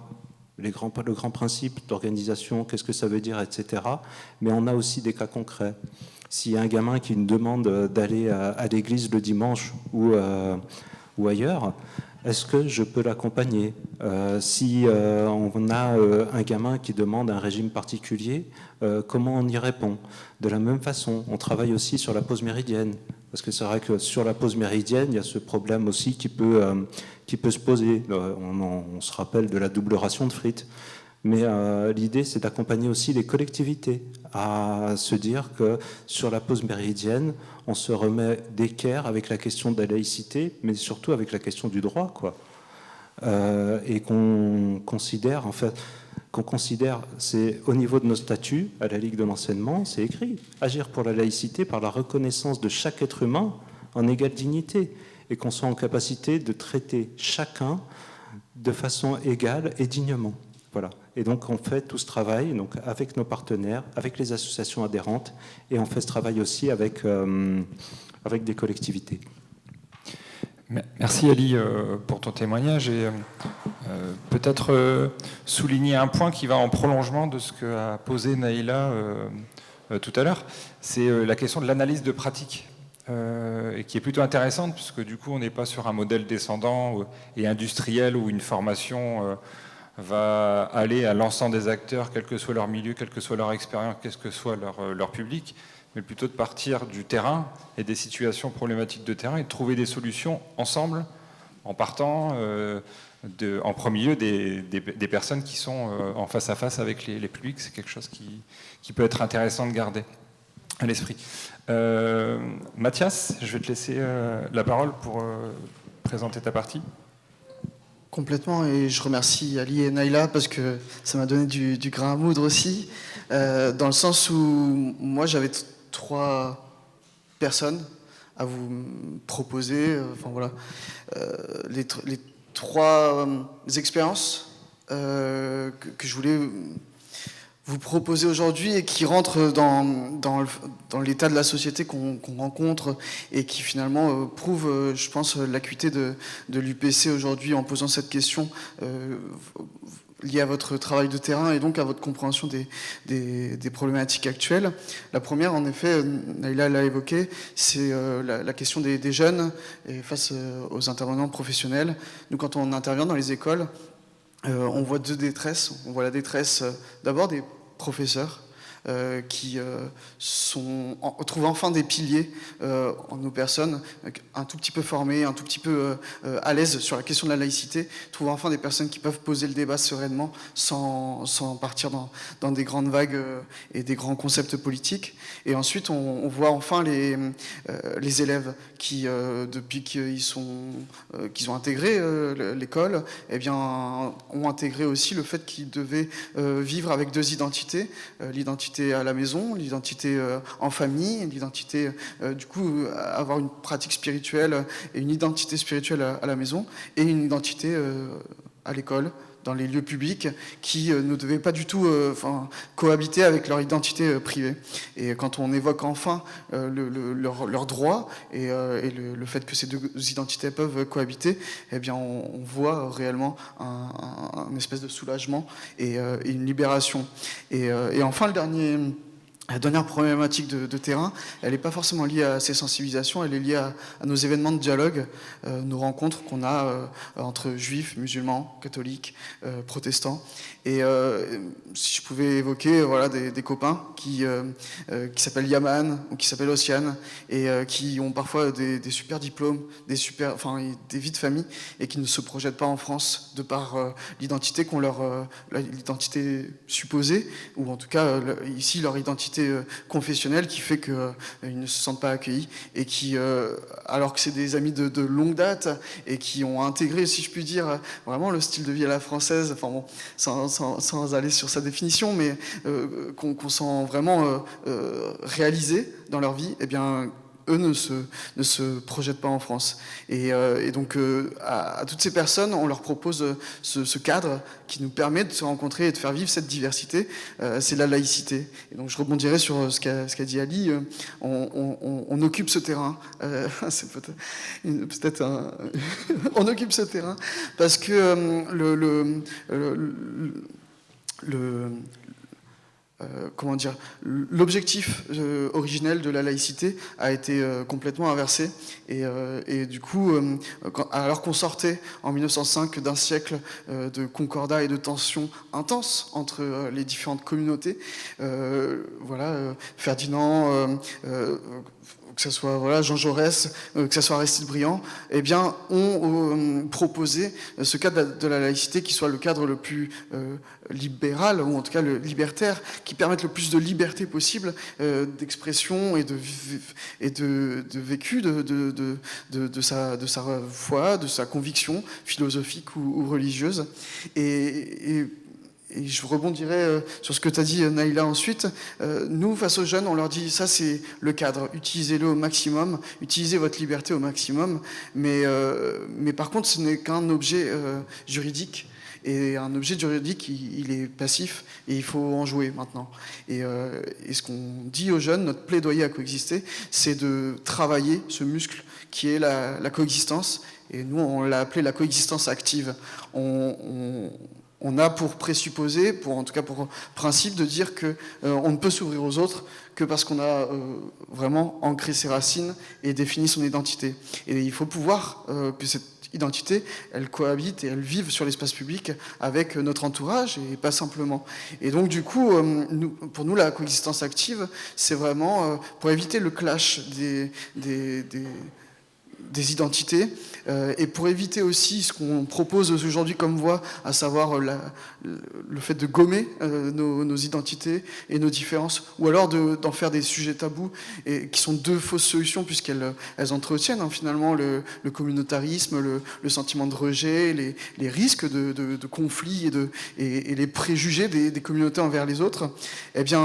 le grand principe d'organisation, qu'est-ce que ça veut dire, etc. Mais on a aussi des cas concrets. S'il y a un gamin qui nous demande d'aller à l'église le dimanche ou ailleurs, est-ce que je peux l'accompagner? Si on a un gamin qui demande un régime particulier, comment on y répond? De la même façon, on travaille aussi sur la pause méridienne. Parce que c'est vrai que sur la pause méridienne, il y a ce problème aussi qui peut se poser. On se rappelle de la double ration de frites. Mais l'idée, c'est d'accompagner aussi les collectivités à se dire que sur la pause méridienne, on se remet d'équerre avec la question de la laïcité, mais surtout avec la question du droit, quoi. et qu'on considère, c'est au niveau de nos statuts, à la Ligue de l'enseignement, c'est écrit, agir pour la laïcité par la reconnaissance de chaque être humain en égale dignité, et qu'on soit en capacité de traiter chacun de façon égale et dignement. Voilà. Et donc on fait tout ce travail donc, avec nos partenaires, avec les associations adhérentes, et on fait ce travail aussi avec des collectivités. Merci Ali pour ton témoignage et peut-être souligner un point qui va en prolongement de ce qu'a posé Naïla tout à l'heure, c'est la question de l'analyse de pratique et qui est plutôt intéressante puisque du coup on n'est pas sur un modèle descendant et industriel où une formation va aller à l'ensemble des acteurs, quel que soit leur milieu, quelle que soit leur expérience, quel que soit leur public, mais plutôt de partir du terrain et des situations problématiques de terrain et de trouver des solutions ensemble, en partant en premier lieu des personnes qui sont en face à face avec les publics. C'est quelque chose qui peut être intéressant de garder à l'esprit. Mathias, je vais te laisser la parole pour présenter ta partie. Complètement, et je remercie Ali et Naïla parce que ça m'a donné du grain à moudre aussi, dans le sens où moi j'avais 3 personnes à vous proposer, enfin voilà, les 3 expériences que je voulais vous proposer aujourd'hui et qui rentrent dans l'état de la société qu'on rencontre et qui finalement prouvent, je pense, l'acuité de l'UPC aujourd'hui en posant cette question liée à votre travail de terrain et donc à votre compréhension des problématiques actuelles. La première, en effet, Naïla l'a évoqué, c'est la question des jeunes et face aux intervenants professionnels. Nous, quand on intervient dans les écoles, on voit 2 détresses. On voit la détresse d'abord des professeurs qui trouvent enfin des piliers en nos personnes, un tout petit peu formées, un tout petit peu à l'aise sur la question de la laïcité, trouvent enfin des personnes qui peuvent poser le débat sereinement sans partir dans des grandes vagues et des grands concepts politiques. Et ensuite, on voit enfin les élèves qui, depuis qu'ils ont intégré l'école, eh bien, ont intégré aussi le fait qu'ils devaient vivre avec 2 identités, l'identité à la maison, l'identité en famille, l'identité, du coup, avoir une pratique spirituelle et une identité spirituelle à la maison, et une identité à l'école, dans les lieux publics, qui ne devaient pas du tout cohabiter avec leur identité privée. Et quand on évoque enfin leurs droits et le fait que ces 2 identités peuvent cohabiter, eh bien on voit réellement un espèce de soulagement et une libération. Et enfin, la dernière problématique de terrain, elle n'est pas forcément liée à ces sensibilisations, elle est liée à nos événements de dialogue, nos rencontres qu'on a entre juifs, musulmans, catholiques, protestants. Et si je pouvais évoquer voilà, des copains qui s'appellent Yaman ou qui s'appellent Ossiane et qui ont parfois des super diplômes, des vies de famille et qui ne se projettent pas en France de par l'identité qu'on l'identité supposée, ou en tout cas ici leur identité confessionnelle qui fait qu'ils ne se sentent pas accueillis et qui, alors que c'est des amis de longue date et qui ont intégré, si je puis dire, vraiment le style de vie à la française, enfin bon, sans aller sur sa définition, mais qu'on sent vraiment réalisé dans leur vie, eh bien, eux ne se projettent pas en France. Et donc, à toutes ces personnes, on leur propose ce cadre qui nous permet de se rencontrer et de faire vivre cette diversité. C'est la laïcité. Et donc, je rebondirai sur ce qu'a dit Ali. On occupe ce terrain. C'est peut-être un... on occupe ce terrain parce que comment dire, l'objectif originel de la laïcité a été complètement inversé et du coup, alors qu'on sortait en 1905 d'un siècle de concordat et de tensions intenses entre les différentes communautés, Ferdinand, que ce soit Jean Jaurès, que ce soit Aristide Briand, eh bien, ont proposé ce cadre de la laïcité qui soit le cadre le plus libéral, ou en tout cas le libertaire, qui permettent le plus de liberté possible d'expression et de vécu de sa foi, de sa conviction philosophique ou religieuse. Et je rebondirai sur ce que tu as dit, Naïla, ensuite. Nous, face aux jeunes, on leur dit, ça c'est le cadre, utilisez-le au maximum, utilisez votre liberté au maximum, mais par contre, ce n'est qu'un objet juridique. Et un objet juridique, il est passif et il faut en jouer maintenant. Et ce qu'on dit aux jeunes, notre plaidoyer à coexister, c'est de travailler ce muscle qui est la coexistence. Et nous, on l'a appelé la coexistence active. On a pour présupposé, en tout cas pour principe, de dire qu'on ne peut s'ouvrir aux autres que parce qu'on a vraiment ancré ses racines et défini son identité. Et il faut pouvoir que cette identité, elle cohabite et elle vive sur l'espace public avec notre entourage et pas simplement. Et donc du coup, pour nous, la coexistence active, c'est vraiment pour éviter le clash des identités et pour éviter aussi ce qu'on propose aujourd'hui comme voie, à savoir le fait de gommer nos identités et nos différences, ou alors d'en faire des sujets tabous, et qui sont deux fausses solutions puisqu'elles entretiennent finalement le communautarisme, le sentiment de rejet, les risques de conflits et les préjugés des communautés envers les autres. Eh bien,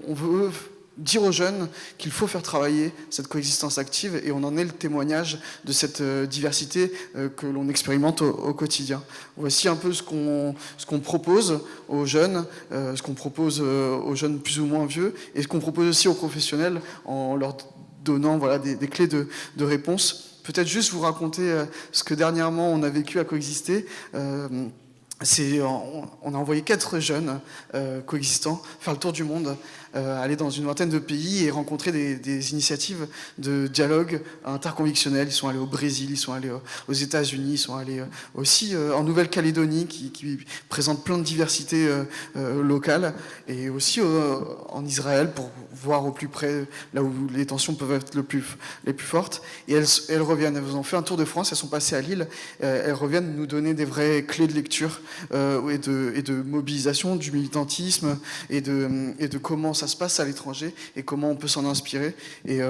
on veut dire aux jeunes qu'il faut faire travailler cette coexistence active, et on en est le témoignage de cette diversité que l'on expérimente au quotidien. Voici un peu ce qu'on propose aux jeunes, ce qu'on propose aux jeunes plus ou moins vieux, et ce qu'on propose aussi aux professionnels en leur donnant des clés de réponse. Peut-être juste vous raconter ce que dernièrement on a vécu à coexister. On a envoyé 4 jeunes coexistants faire le tour du monde, aller dans une vingtaine de pays et rencontrer des initiatives de dialogue interconvictionnel. Ils sont allés au Brésil, ils sont allés aux États-Unis, ils sont allés aussi en Nouvelle-Calédonie qui présente plein de diversités locales, et aussi en Israël pour voir au plus près là où les tensions peuvent être les plus fortes. Et elles reviennent, elles ont fait un tour de France, elles sont passées à Lille, elles reviennent nous donner des vraies clés de lecture et de mobilisation, du militantisme et de comment ça se passe à l'étranger et comment on peut s'en inspirer. Et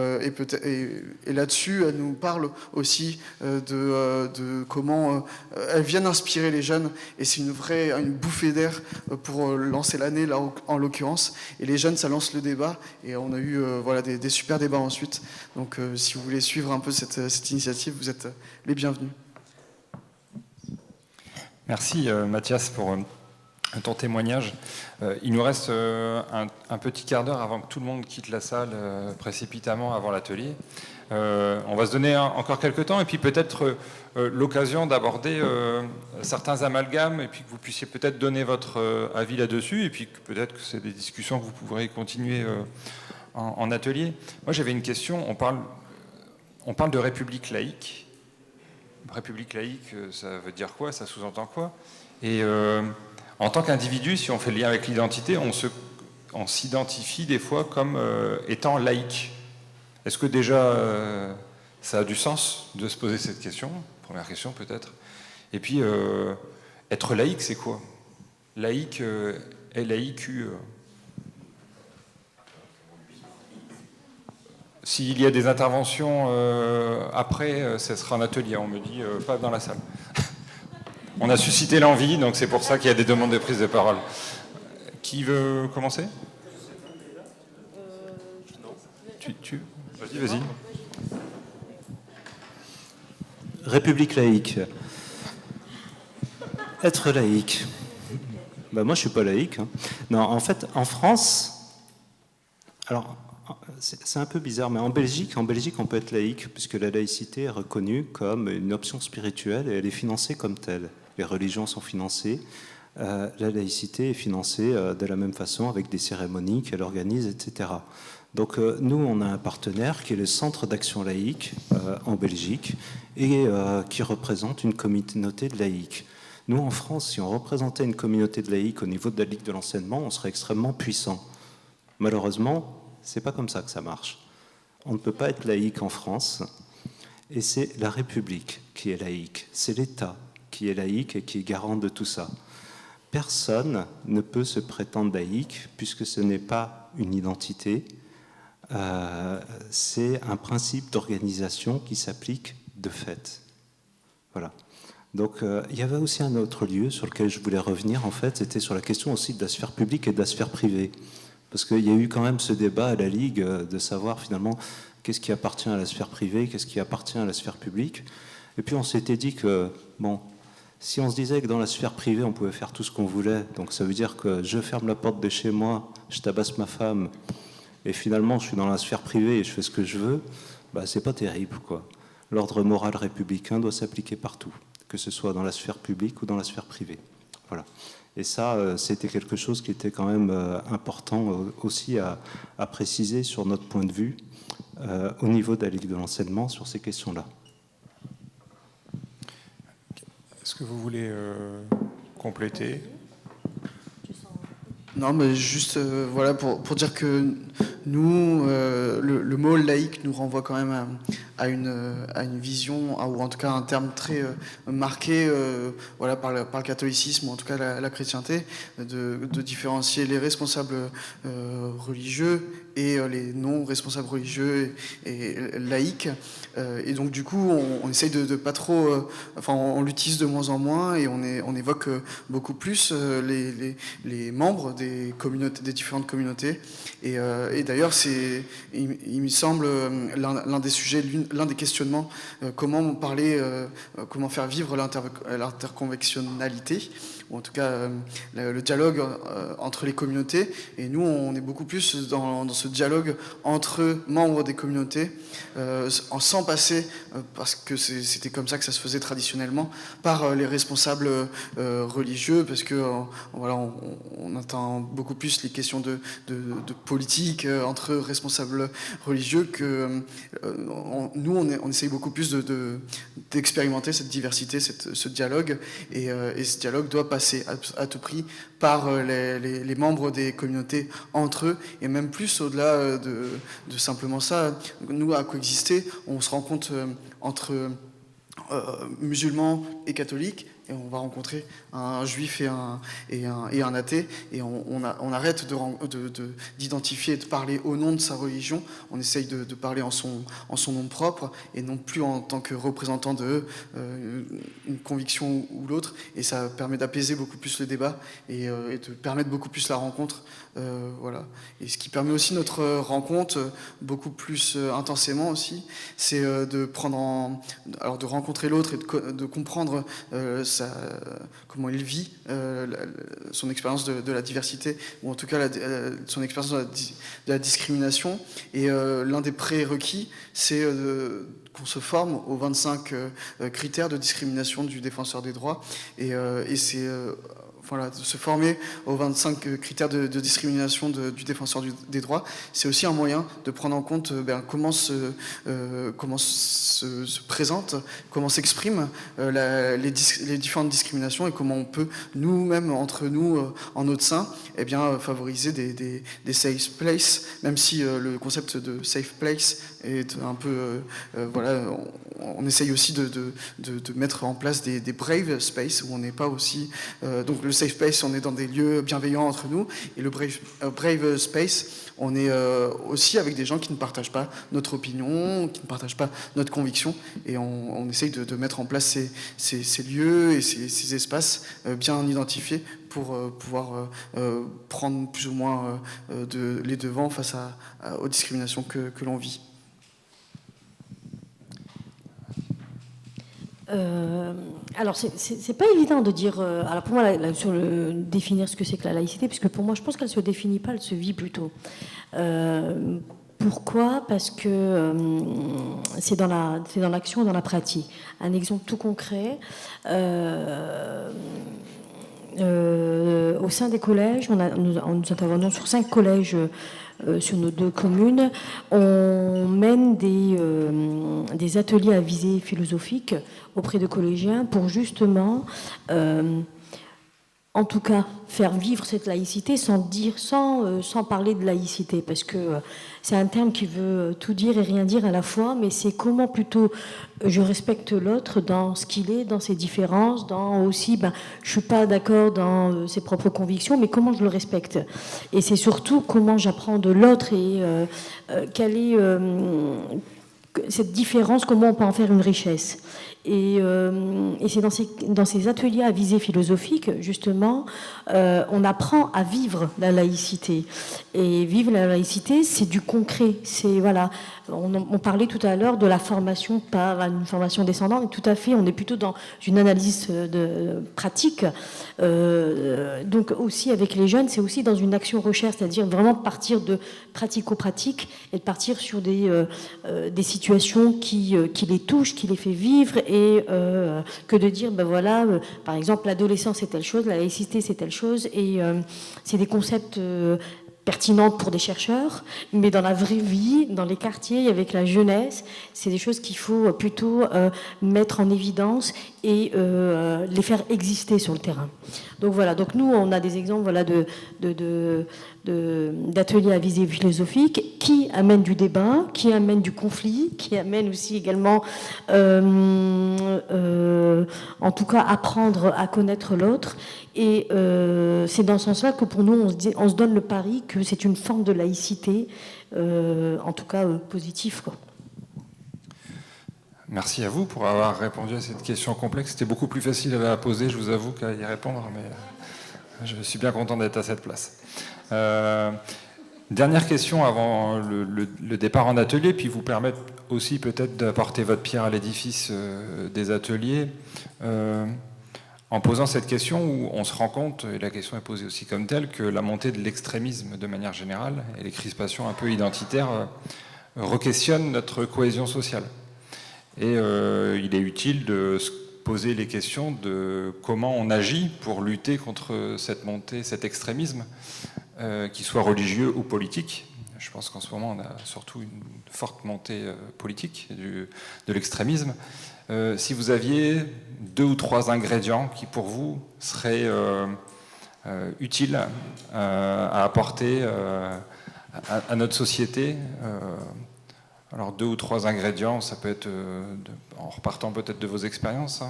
là-dessus, elle nous parle aussi de comment elles viennent inspirer les jeunes, et c'est une bouffée d'air pour lancer l'année, là en l'occurrence. Et les jeunes, ça lance le débat, et on a eu des super débats ensuite. Donc si vous voulez suivre un peu cette initiative, vous êtes les bienvenus. Merci Mathias pour ton témoignage. Il nous reste un petit quart d'heure avant que tout le monde quitte la salle précipitamment avant l'atelier. On va se donner encore quelques temps, et puis peut-être l'occasion d'aborder certains amalgames, et puis que vous puissiez peut-être donner votre avis là-dessus, et puis peut-être que c'est des discussions que vous pourrez continuer en atelier. Moi j'avais une question. On parle de république laïque. République laïque, ça veut dire quoi? Ça sous-entend quoi? Et en tant qu'individu, si on fait le lien avec l'identité, on s'identifie des fois comme étant laïque. Est-ce que déjà ça a du sens de se poser cette question? Première question peut-être. Et puis, être laïque, c'est quoi? Laïque, L-A-I-Q. S'il y a des interventions après, ce sera un atelier. On me dit pas dans la salle. On a suscité l'envie, donc c'est pour ça qu'il y a des demandes de prise de parole. Qui veut commencer? Vas-y. République laïque. Être laïque. Moi, je ne suis pas laïque. Non, en fait, en France, alors, c'est un peu bizarre, mais en Belgique, on peut être laïque, puisque la laïcité est reconnue comme une option spirituelle et elle est financée comme telle. Les religions sont financées. La laïcité est financée de la même façon, avec des cérémonies qu'elle organise, etc. Donc nous, on a un partenaire qui est le Centre d'action laïque en Belgique, et qui représente une communauté de laïcs. Nous, en France, si on représentait une communauté de laïcs au niveau de la Ligue de l'enseignement, on serait extrêmement puissant. Malheureusement, c'est pas comme ça que ça marche. On ne peut pas être laïque en France, et c'est la République qui est laïque, c'est l'État qui est laïque et qui est garant de tout ça. personne ne peut se prétendre laïque puisque ce n'est pas une identité, c'est un principe d'organisation qui s'applique de fait. Voilà. Donc il y avait aussi un autre lieu sur lequel je voulais revenir, en fait, c'était sur la question aussi de la sphère publique et de la sphère privée. Parce qu'il y a eu quand même ce débat à la Ligue de savoir finalement qu'est-ce qui appartient à la sphère privée, qu'est-ce qui appartient à la sphère publique. Et puis on s'était dit que, bon, si on se disait que dans la sphère privée, on pouvait faire tout ce qu'on voulait, donc ça veut dire que je ferme la porte de chez moi, je tabasse ma femme, et finalement je suis dans la sphère privée et je fais ce que je veux, bah, c'est pas terrible, quoi. L'ordre moral républicain doit s'appliquer partout, que ce soit dans la sphère publique ou dans la sphère privée. Voilà. Et ça, c'était quelque chose qui était quand même important aussi à préciser sur notre point de vue au niveau de la Ligue de l'enseignement sur ces questions-là. Est-ce que vous voulez compléter ? Non, mais juste voilà pour dire que nous, le mot laïque nous renvoie quand même à une vision, ou en tout cas un terme très marqué voilà, par le catholicisme, ou en tout cas la chrétienté, de différencier les responsables religieux et les non-responsables religieux et laïcs. Et donc du coup, on essaye de pas trop... enfin, on l'utilise de moins en moins et on évoque beaucoup plus les membres des communautés, des différentes communautés. Et d'ailleurs, il me semble, l'un des sujets, l'un des questionnements, comment faire vivre l'interconvectionnalité, ou en tout cas le dialogue entre les communautés. Et nous, on est beaucoup plus dans ce dialogue entre membres des communautés, sans passer, parce que c'était comme ça que ça se faisait traditionnellement, par les responsables religieux, parce que voilà, on entend beaucoup plus les questions de politique entre responsables religieux que nous, on essaye beaucoup plus d'expérimenter cette diversité, ce dialogue, et ce dialogue doit passer à tout prix par les membres des communautés entre eux, et même plus au-delà de simplement ça. Nous, à Coexister, on se rend compte entre musulmans et catholiques, et on va rencontrer un juif et un athée, et on arrête d'identifier et de parler au nom de sa religion. On essaye de parler en son nom propre, et non plus en tant que représentant une conviction ou l'autre, et ça permet d'apaiser beaucoup plus le débat et de permettre beaucoup plus la rencontre. Voilà. Et ce qui permet aussi notre rencontre beaucoup plus intensément aussi, c'est de rencontrer l'autre et de comprendre comment il vit son expérience de la diversité, ou en tout cas son expérience de la discrimination. Et l'un des prérequis, c'est qu'on se forme aux 25 critères de discrimination du défenseur des droits. Et c'est... voilà, de se former aux 25 critères de discrimination du défenseur des droits, c'est aussi un moyen de prendre en compte comment se présente, comment s'expriment les différentes discriminations, et comment on peut nous-mêmes, entre nous, en notre sein, favoriser des safe places, même si le concept de safe place est un peu... voilà, on essaye aussi de mettre en place des brave space, où on n'est pas aussi... donc le safe space, on est dans des lieux bienveillants entre nous, et le brave space, on est aussi avec des gens qui ne partagent pas notre opinion, qui ne partagent pas notre conviction, et on essaye de mettre en place ces lieux et ces espaces bien identifiés pour pouvoir prendre plus ou moins les devants face aux discriminations que l'on vit. Alors, c'est pas évident de dire... alors, pour moi, sur définir ce que c'est que la laïcité, puisque pour moi, je pense qu'elle se définit pas, elle se vit plutôt. Pourquoi ? Parce que c'est dans l'action, dans la pratique. Un exemple tout concret... au sein des collèges, nous intervenons sur 5 collèges sur nos 2 communes. On mène des ateliers à visée philosophique auprès de collégiens pour justement en tout cas, faire vivre cette laïcité sans parler de laïcité, parce que c'est un terme qui veut tout dire et rien dire à la fois, mais c'est comment plutôt je respecte l'autre dans ce qu'il est, dans ses différences, dans aussi, je suis pas d'accord dans ses propres convictions, mais comment je le respecte. Et c'est surtout comment j'apprends de l'autre et quelle est cette différence, comment on peut en faire une richesse. Et c'est dans ces ateliers à visée philosophique, justement, on apprend à vivre la laïcité. Et vivre la laïcité, c'est du concret. C'est, voilà, on parlait tout à l'heure de la formation par une formation descendante, et tout à fait, on est plutôt dans une analyse pratique. Donc aussi, avec les jeunes, c'est aussi dans une action recherche, c'est-à-dire vraiment partir de pratico-pratique et de partir sur des situations qui les touchent, qui les fait vivre, et que de dire, voilà, par exemple, l'adolescence c'est telle chose, la laïcité c'est telle chose, et c'est des concepts pertinents pour des chercheurs, mais dans la vraie vie, dans les quartiers, avec la jeunesse, c'est des choses qu'il faut plutôt mettre en évidence et les faire exister sur le terrain. Donc voilà, donc nous on a des exemples, voilà, d'ateliers à visée philosophique qui amènent du débat, qui amènent du conflit, qui amènent aussi également, en tout cas, apprendre à connaître l'autre. Et c'est dans ce sens-là que pour nous, on se donne le pari que c'est une forme de laïcité, en tout cas positive, quoi. Merci à vous pour avoir répondu à cette question complexe. C'était beaucoup plus facile à la poser, je vous avoue, qu'à y répondre, mais je suis bien content d'être à cette place. Dernière question avant le départ en atelier, puis vous permettre aussi peut-être d'apporter votre pierre à l'édifice des ateliers. En posant cette question, où on se rend compte, et la question est posée aussi comme telle, que la montée de l'extrémisme de manière générale et les crispations un peu identitaires requestionnent notre cohésion sociale. Et il est utile de se poser les questions de comment on agit pour lutter contre cette montée, cet extrémisme, qu'il soit religieux ou politique. Je pense qu'en ce moment, on a surtout une forte montée politique de l'extrémisme. Si vous aviez 2 ou 3 ingrédients qui, pour vous, seraient utiles à apporter à notre société, alors 2 ou 3 ingrédients, ça peut être, en repartant peut-être de vos expériences,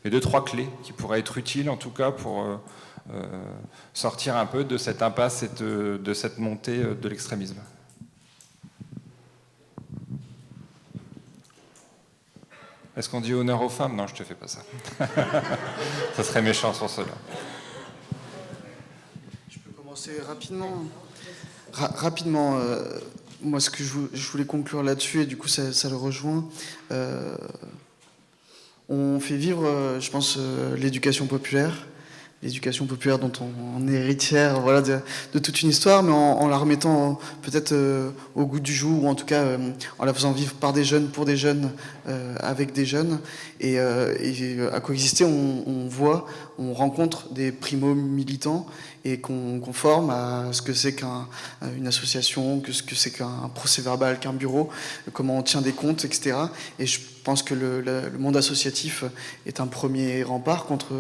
mais 2-3 clés qui pourraient être utiles, en tout cas, pour sortir un peu de cette impasse et de cette montée de l'extrémisme. Est-ce qu'on dit honneur aux femmes? Non, je te fais pas ça. Ça serait méchant sur cela. Je peux commencer rapidement. Rapidement, moi, ce que je voulais conclure là-dessus, et du coup, ça le rejoint. On fait vivre, je pense, l'éducation populaire dont on est héritière, voilà, de toute une histoire, mais en la remettant peut-être au goût du jour, ou en tout cas en la faisant vivre par des jeunes, pour des jeunes, avec des jeunes. Et à coexister, on rencontre des primo-militants et qu'on forme à ce que c'est qu'une association, ce que c'est qu'un procès-verbal, qu'un bureau, comment on tient des comptes, etc. Et je pense que le monde associatif est un premier rempart contre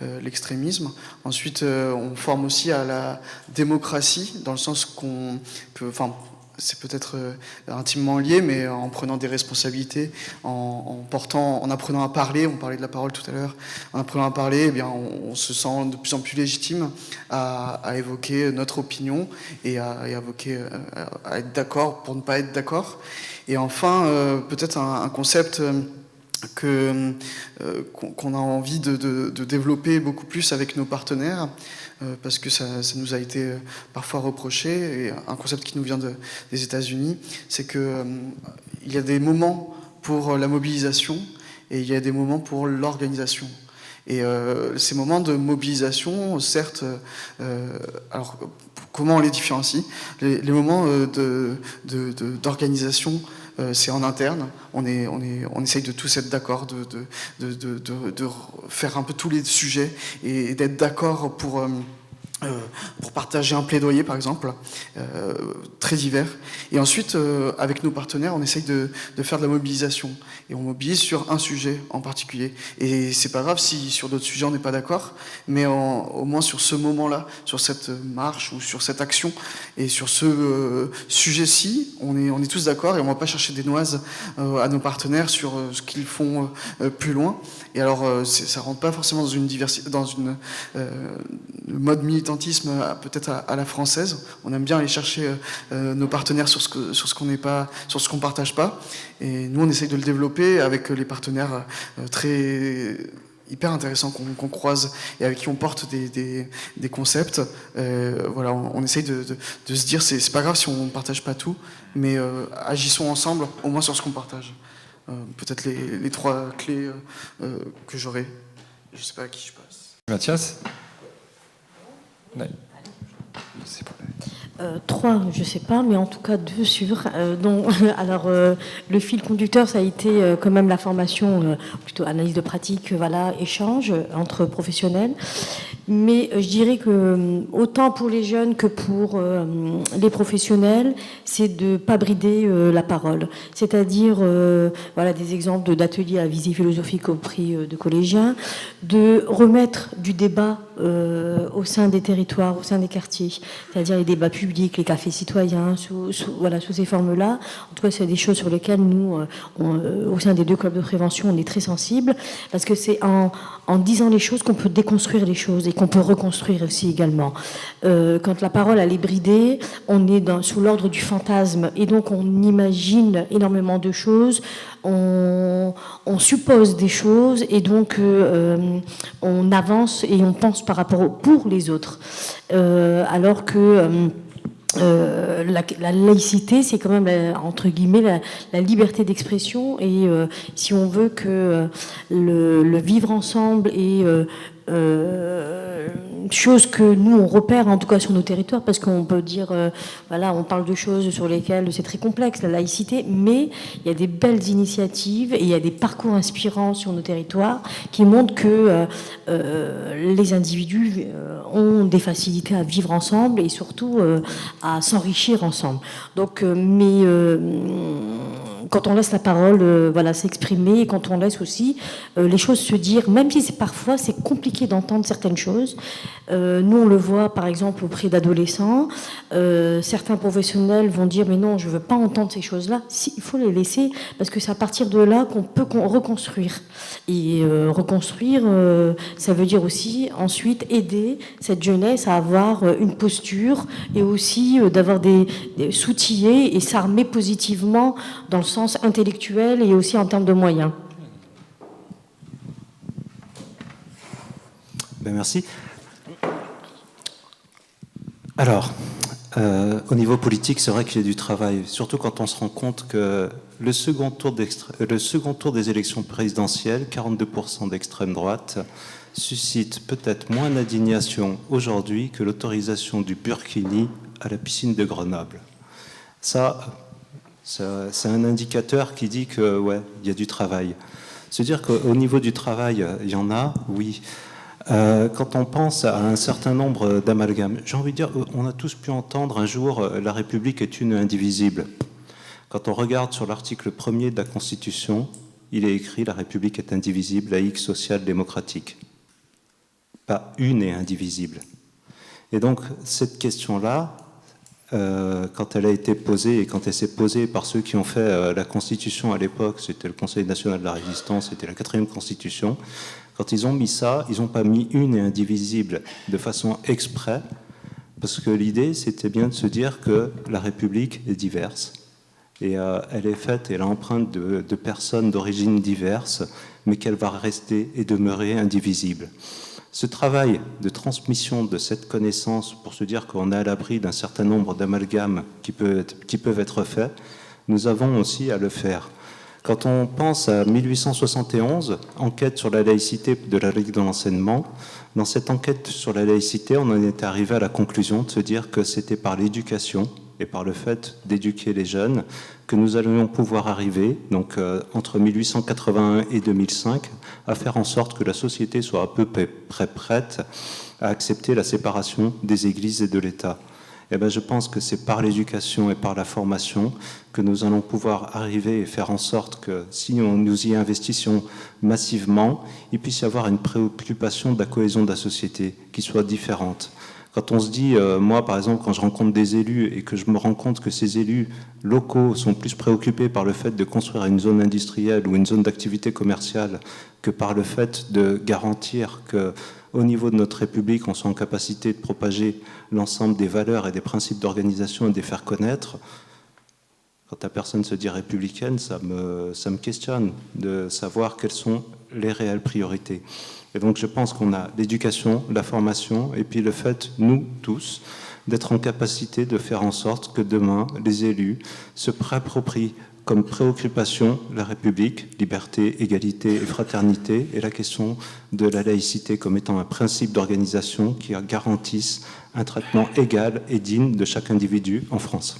l'extrémisme. Ensuite, on forme aussi à la démocratie, dans le sens qu'on peut... c'est peut-être intimement lié, mais en prenant des responsabilités, en apprenant à parler, on parlait de la parole tout à l'heure, en apprenant à parler, eh bien, on se sent de plus en plus légitime à évoquer notre opinion et à être d'accord pour ne pas être d'accord. Et enfin, peut-être un concept qu'on a envie de développer beaucoup plus avec nos partenaires, parce que ça nous a été parfois reproché, et un concept qui nous vient des États-Unis, c'est qu'il y a des moments pour la mobilisation et il y a des moments pour l'organisation. Et ces moments de mobilisation, certes, alors comment on les différencie? Les moments d'organisation, c'est en interne. On essaye de tous être d'accord, de faire un peu tous les sujets et d'être d'accord pour partager un plaidoyer, par exemple, très divers. Et ensuite, avec nos partenaires, on essaye de faire de la mobilisation. Et on mobilise sur un sujet en particulier. Et c'est pas grave si sur d'autres sujets on n'est pas d'accord, mais au moins sur ce moment-là, sur cette marche ou sur cette action, et sur ce sujet-ci, on est tous d'accord et on ne va pas chercher des noises à nos partenaires sur ce qu'ils font plus loin. Et alors, ça ne rentre pas forcément dans une mode militantisme peut-être à la française. On aime bien aller chercher nos partenaires sur ce qu'on n'est pas, sur ce qu'on partage pas. Et nous, on essaye de le développer avec les partenaires hyper intéressants qu'on croise et avec qui on porte des concepts. Voilà, on essaye de se dire, c'est pas grave si on ne partage pas tout, mais agissons ensemble, au moins sur ce qu'on partage. Peut-être les 3 clés que j'aurai. Je ne sais pas à qui je passe. Mathias? Non. 3, je ne sais pas, mais en tout cas 2 sûrs. Alors, le fil conducteur, ça a été quand même la formation, plutôt analyse de pratique, voilà, échange entre professionnels. Mais je dirais que autant pour les jeunes que pour les professionnels, c'est de ne pas brider la parole. C'est-à-dire, voilà, des exemples d'ateliers à visée philosophique auprès de collégiens, de remettre du débat au sein des territoires, au sein des quartiers, c'est-à-dire les débats publics, les cafés citoyens, sous ces formes-là. En tout cas, c'est des choses sur lesquelles nous, au sein des 2 clubs de prévention, on est très sensibles, parce que c'est en disant les choses qu'on peut déconstruire les choses et qu'on peut reconstruire aussi également. Quand la parole elle est bridée, on est sous l'ordre du fantasme et donc on imagine énormément de choses, on suppose des choses et donc on avance et on pense par rapport pour les autres. Alors que la laïcité, c'est quand même, entre guillemets, la liberté d'expression. Et si on veut que le vivre ensemble et chose que nous on repère en tout cas sur nos territoires, parce qu'on peut dire voilà, on parle de choses sur lesquelles c'est très complexe, la laïcité, mais il y a des belles initiatives et il y a des parcours inspirants sur nos territoires qui montrent que les individus ont des facilités à vivre ensemble et surtout à s'enrichir ensemble. Donc quand on laisse la parole voilà, s'exprimer et quand on laisse aussi les choses se dire, même si parfois c'est compliqué d'entendre certaines choses. Nous, on le voit par exemple auprès d'adolescents. Certains professionnels vont dire mais non, je ne veux pas entendre ces choses-là. Si, il faut les laisser parce que c'est à partir de là qu'on peut reconstruire. Et reconstruire, ça veut dire aussi ensuite aider cette jeunesse à avoir une posture et aussi d'avoir s'outiller et s'armer positivement dans le sens intellectuel et aussi en termes de moyens. Ben merci. Alors, au niveau politique, c'est vrai qu'il y a du travail, surtout quand on se rend compte que le second tour des élections présidentielles, 42% d'extrême droite, suscite peut-être moins d'indignation aujourd'hui que l'autorisation du burkini à la piscine de Grenoble. Ça, c'est un indicateur qui dit que ouais, il y a du travail. Se dire qu'au niveau du travail, il y en a, oui. Quand on pense à un certain nombre d'amalgames, j'ai envie de dire, on a tous pu entendre un jour « la République est une et indivisible ». Quand on regarde sur l'article 1er de la Constitution, il est écrit « la République est indivisible, laïque, sociale, démocratique ». Pas une et indivisible. Et donc, cette question-là, quand elle a été posée et quand elle s'est posée par ceux qui ont fait la Constitution à l'époque, c'était le Conseil national de la Résistance, c'était la 4e Constitution, quand ils ont mis ça, ils n'ont pas mis une et indivisible de façon exprès, parce que l'idée, c'était bien de se dire que la République est diverse. Et elle est faite, elle est empreinte de personnes d'origines diverses, mais qu'elle va rester et demeurer indivisible. Ce travail de transmission de cette connaissance, pour se dire qu'on est à l'abri d'un certain nombre d'amalgames qui peuvent être faits, nous avons aussi à le faire. Quand on pense à 1871, enquête sur la laïcité de la Ligue de l'enseignement, dans cette enquête sur la laïcité, on en est arrivé à la conclusion de se dire que c'était par l'éducation et par le fait d'éduquer les jeunes que nous allions pouvoir arriver, donc entre 1881 et 2005, à faire en sorte que la société soit à peu près prête à accepter la séparation des églises et de l'État. Eh bien, je pense que c'est par l'éducation et par la formation que nous allons pouvoir arriver et faire en sorte que, si nous y investissions massivement, il puisse y avoir une préoccupation de la cohésion de la société qui soit différente. Quand on se dit, moi par exemple, quand je rencontre des élus et que je me rends compte que ces élus locaux sont plus préoccupés par le fait de construire une zone industrielle ou une zone d'activité commerciale que par le fait de garantir qu'au niveau de notre République, on soit en capacité de propager l'ensemble des valeurs et des principes d'organisation et de les faire connaître, quand la personne se dit républicaine, ça me questionne de savoir quelles sont les réelles priorités. Et donc je pense qu'on a l'éducation, la formation, et puis le fait, nous tous, d'être en capacité de faire en sorte que demain, les élus se réapproprient comme préoccupation la République, liberté, égalité et fraternité, et la question de la laïcité comme étant un principe d'organisation qui garantisse un traitement égal et digne de chaque individu en France.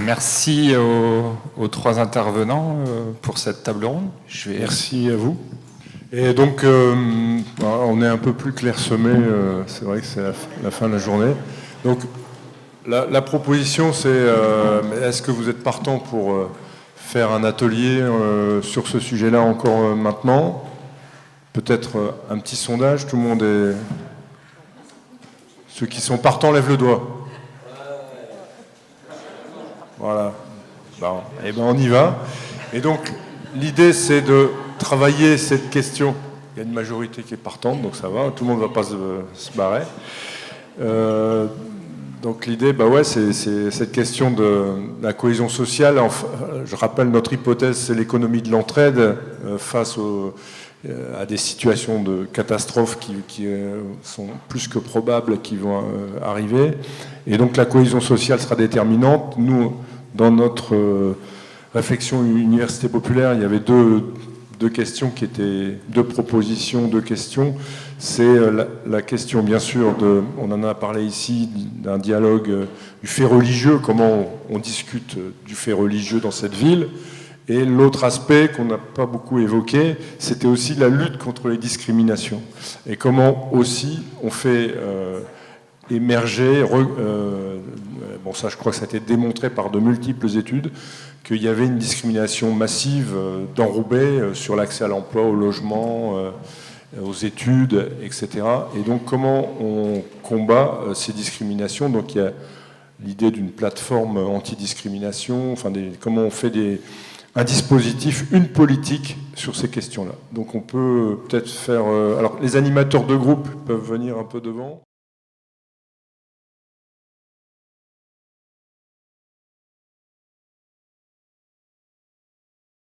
Merci aux trois intervenants pour cette table ronde. Merci à vous. Et donc, on est un peu plus clairsemé, c'est vrai que c'est la fin de la journée. Donc, la proposition, c'est est-ce que vous êtes partant pour faire un atelier sur ce sujet-là encore maintenant? Peut-être un petit sondage, tout le monde est... Ceux qui sont partants lèvent le doigt. Voilà. Bon, et ben on y va. Et donc, l'idée, c'est de travailler cette question. Il y a une majorité qui est partante, donc ça va. Tout le monde ne va pas se barrer. Donc l'idée, c'est cette question de la cohésion sociale. Enfin, je rappelle, notre hypothèse, c'est l'économie de l'entraide face à des situations de catastrophes qui sont plus que probables, qui vont arriver. Et donc la cohésion sociale sera déterminante. Nous, dans notre réflexion université populaire, il y avait deux questions qui étaient, deux propositions, deux questions. C'est la question, bien sûr, on en a parlé ici, d'un dialogue du fait religieux, comment on discute du fait religieux dans cette ville. Et l'autre aspect qu'on n'a pas beaucoup évoqué, c'était aussi la lutte contre les discriminations. Et comment aussi on fait émerger, ça je crois que ça a été démontré par de multiples études, qu'il y avait une discrimination massive dans Roubaix sur l'accès à l'emploi, au logement, aux études, etc. Et donc comment on combat ces discriminations? Donc il y a l'idée d'une plateforme anti-discrimination, comment on fait un dispositif, une politique sur ces questions-là. Donc on peut peut-être faire... alors les animateurs de groupe peuvent venir un peu devant.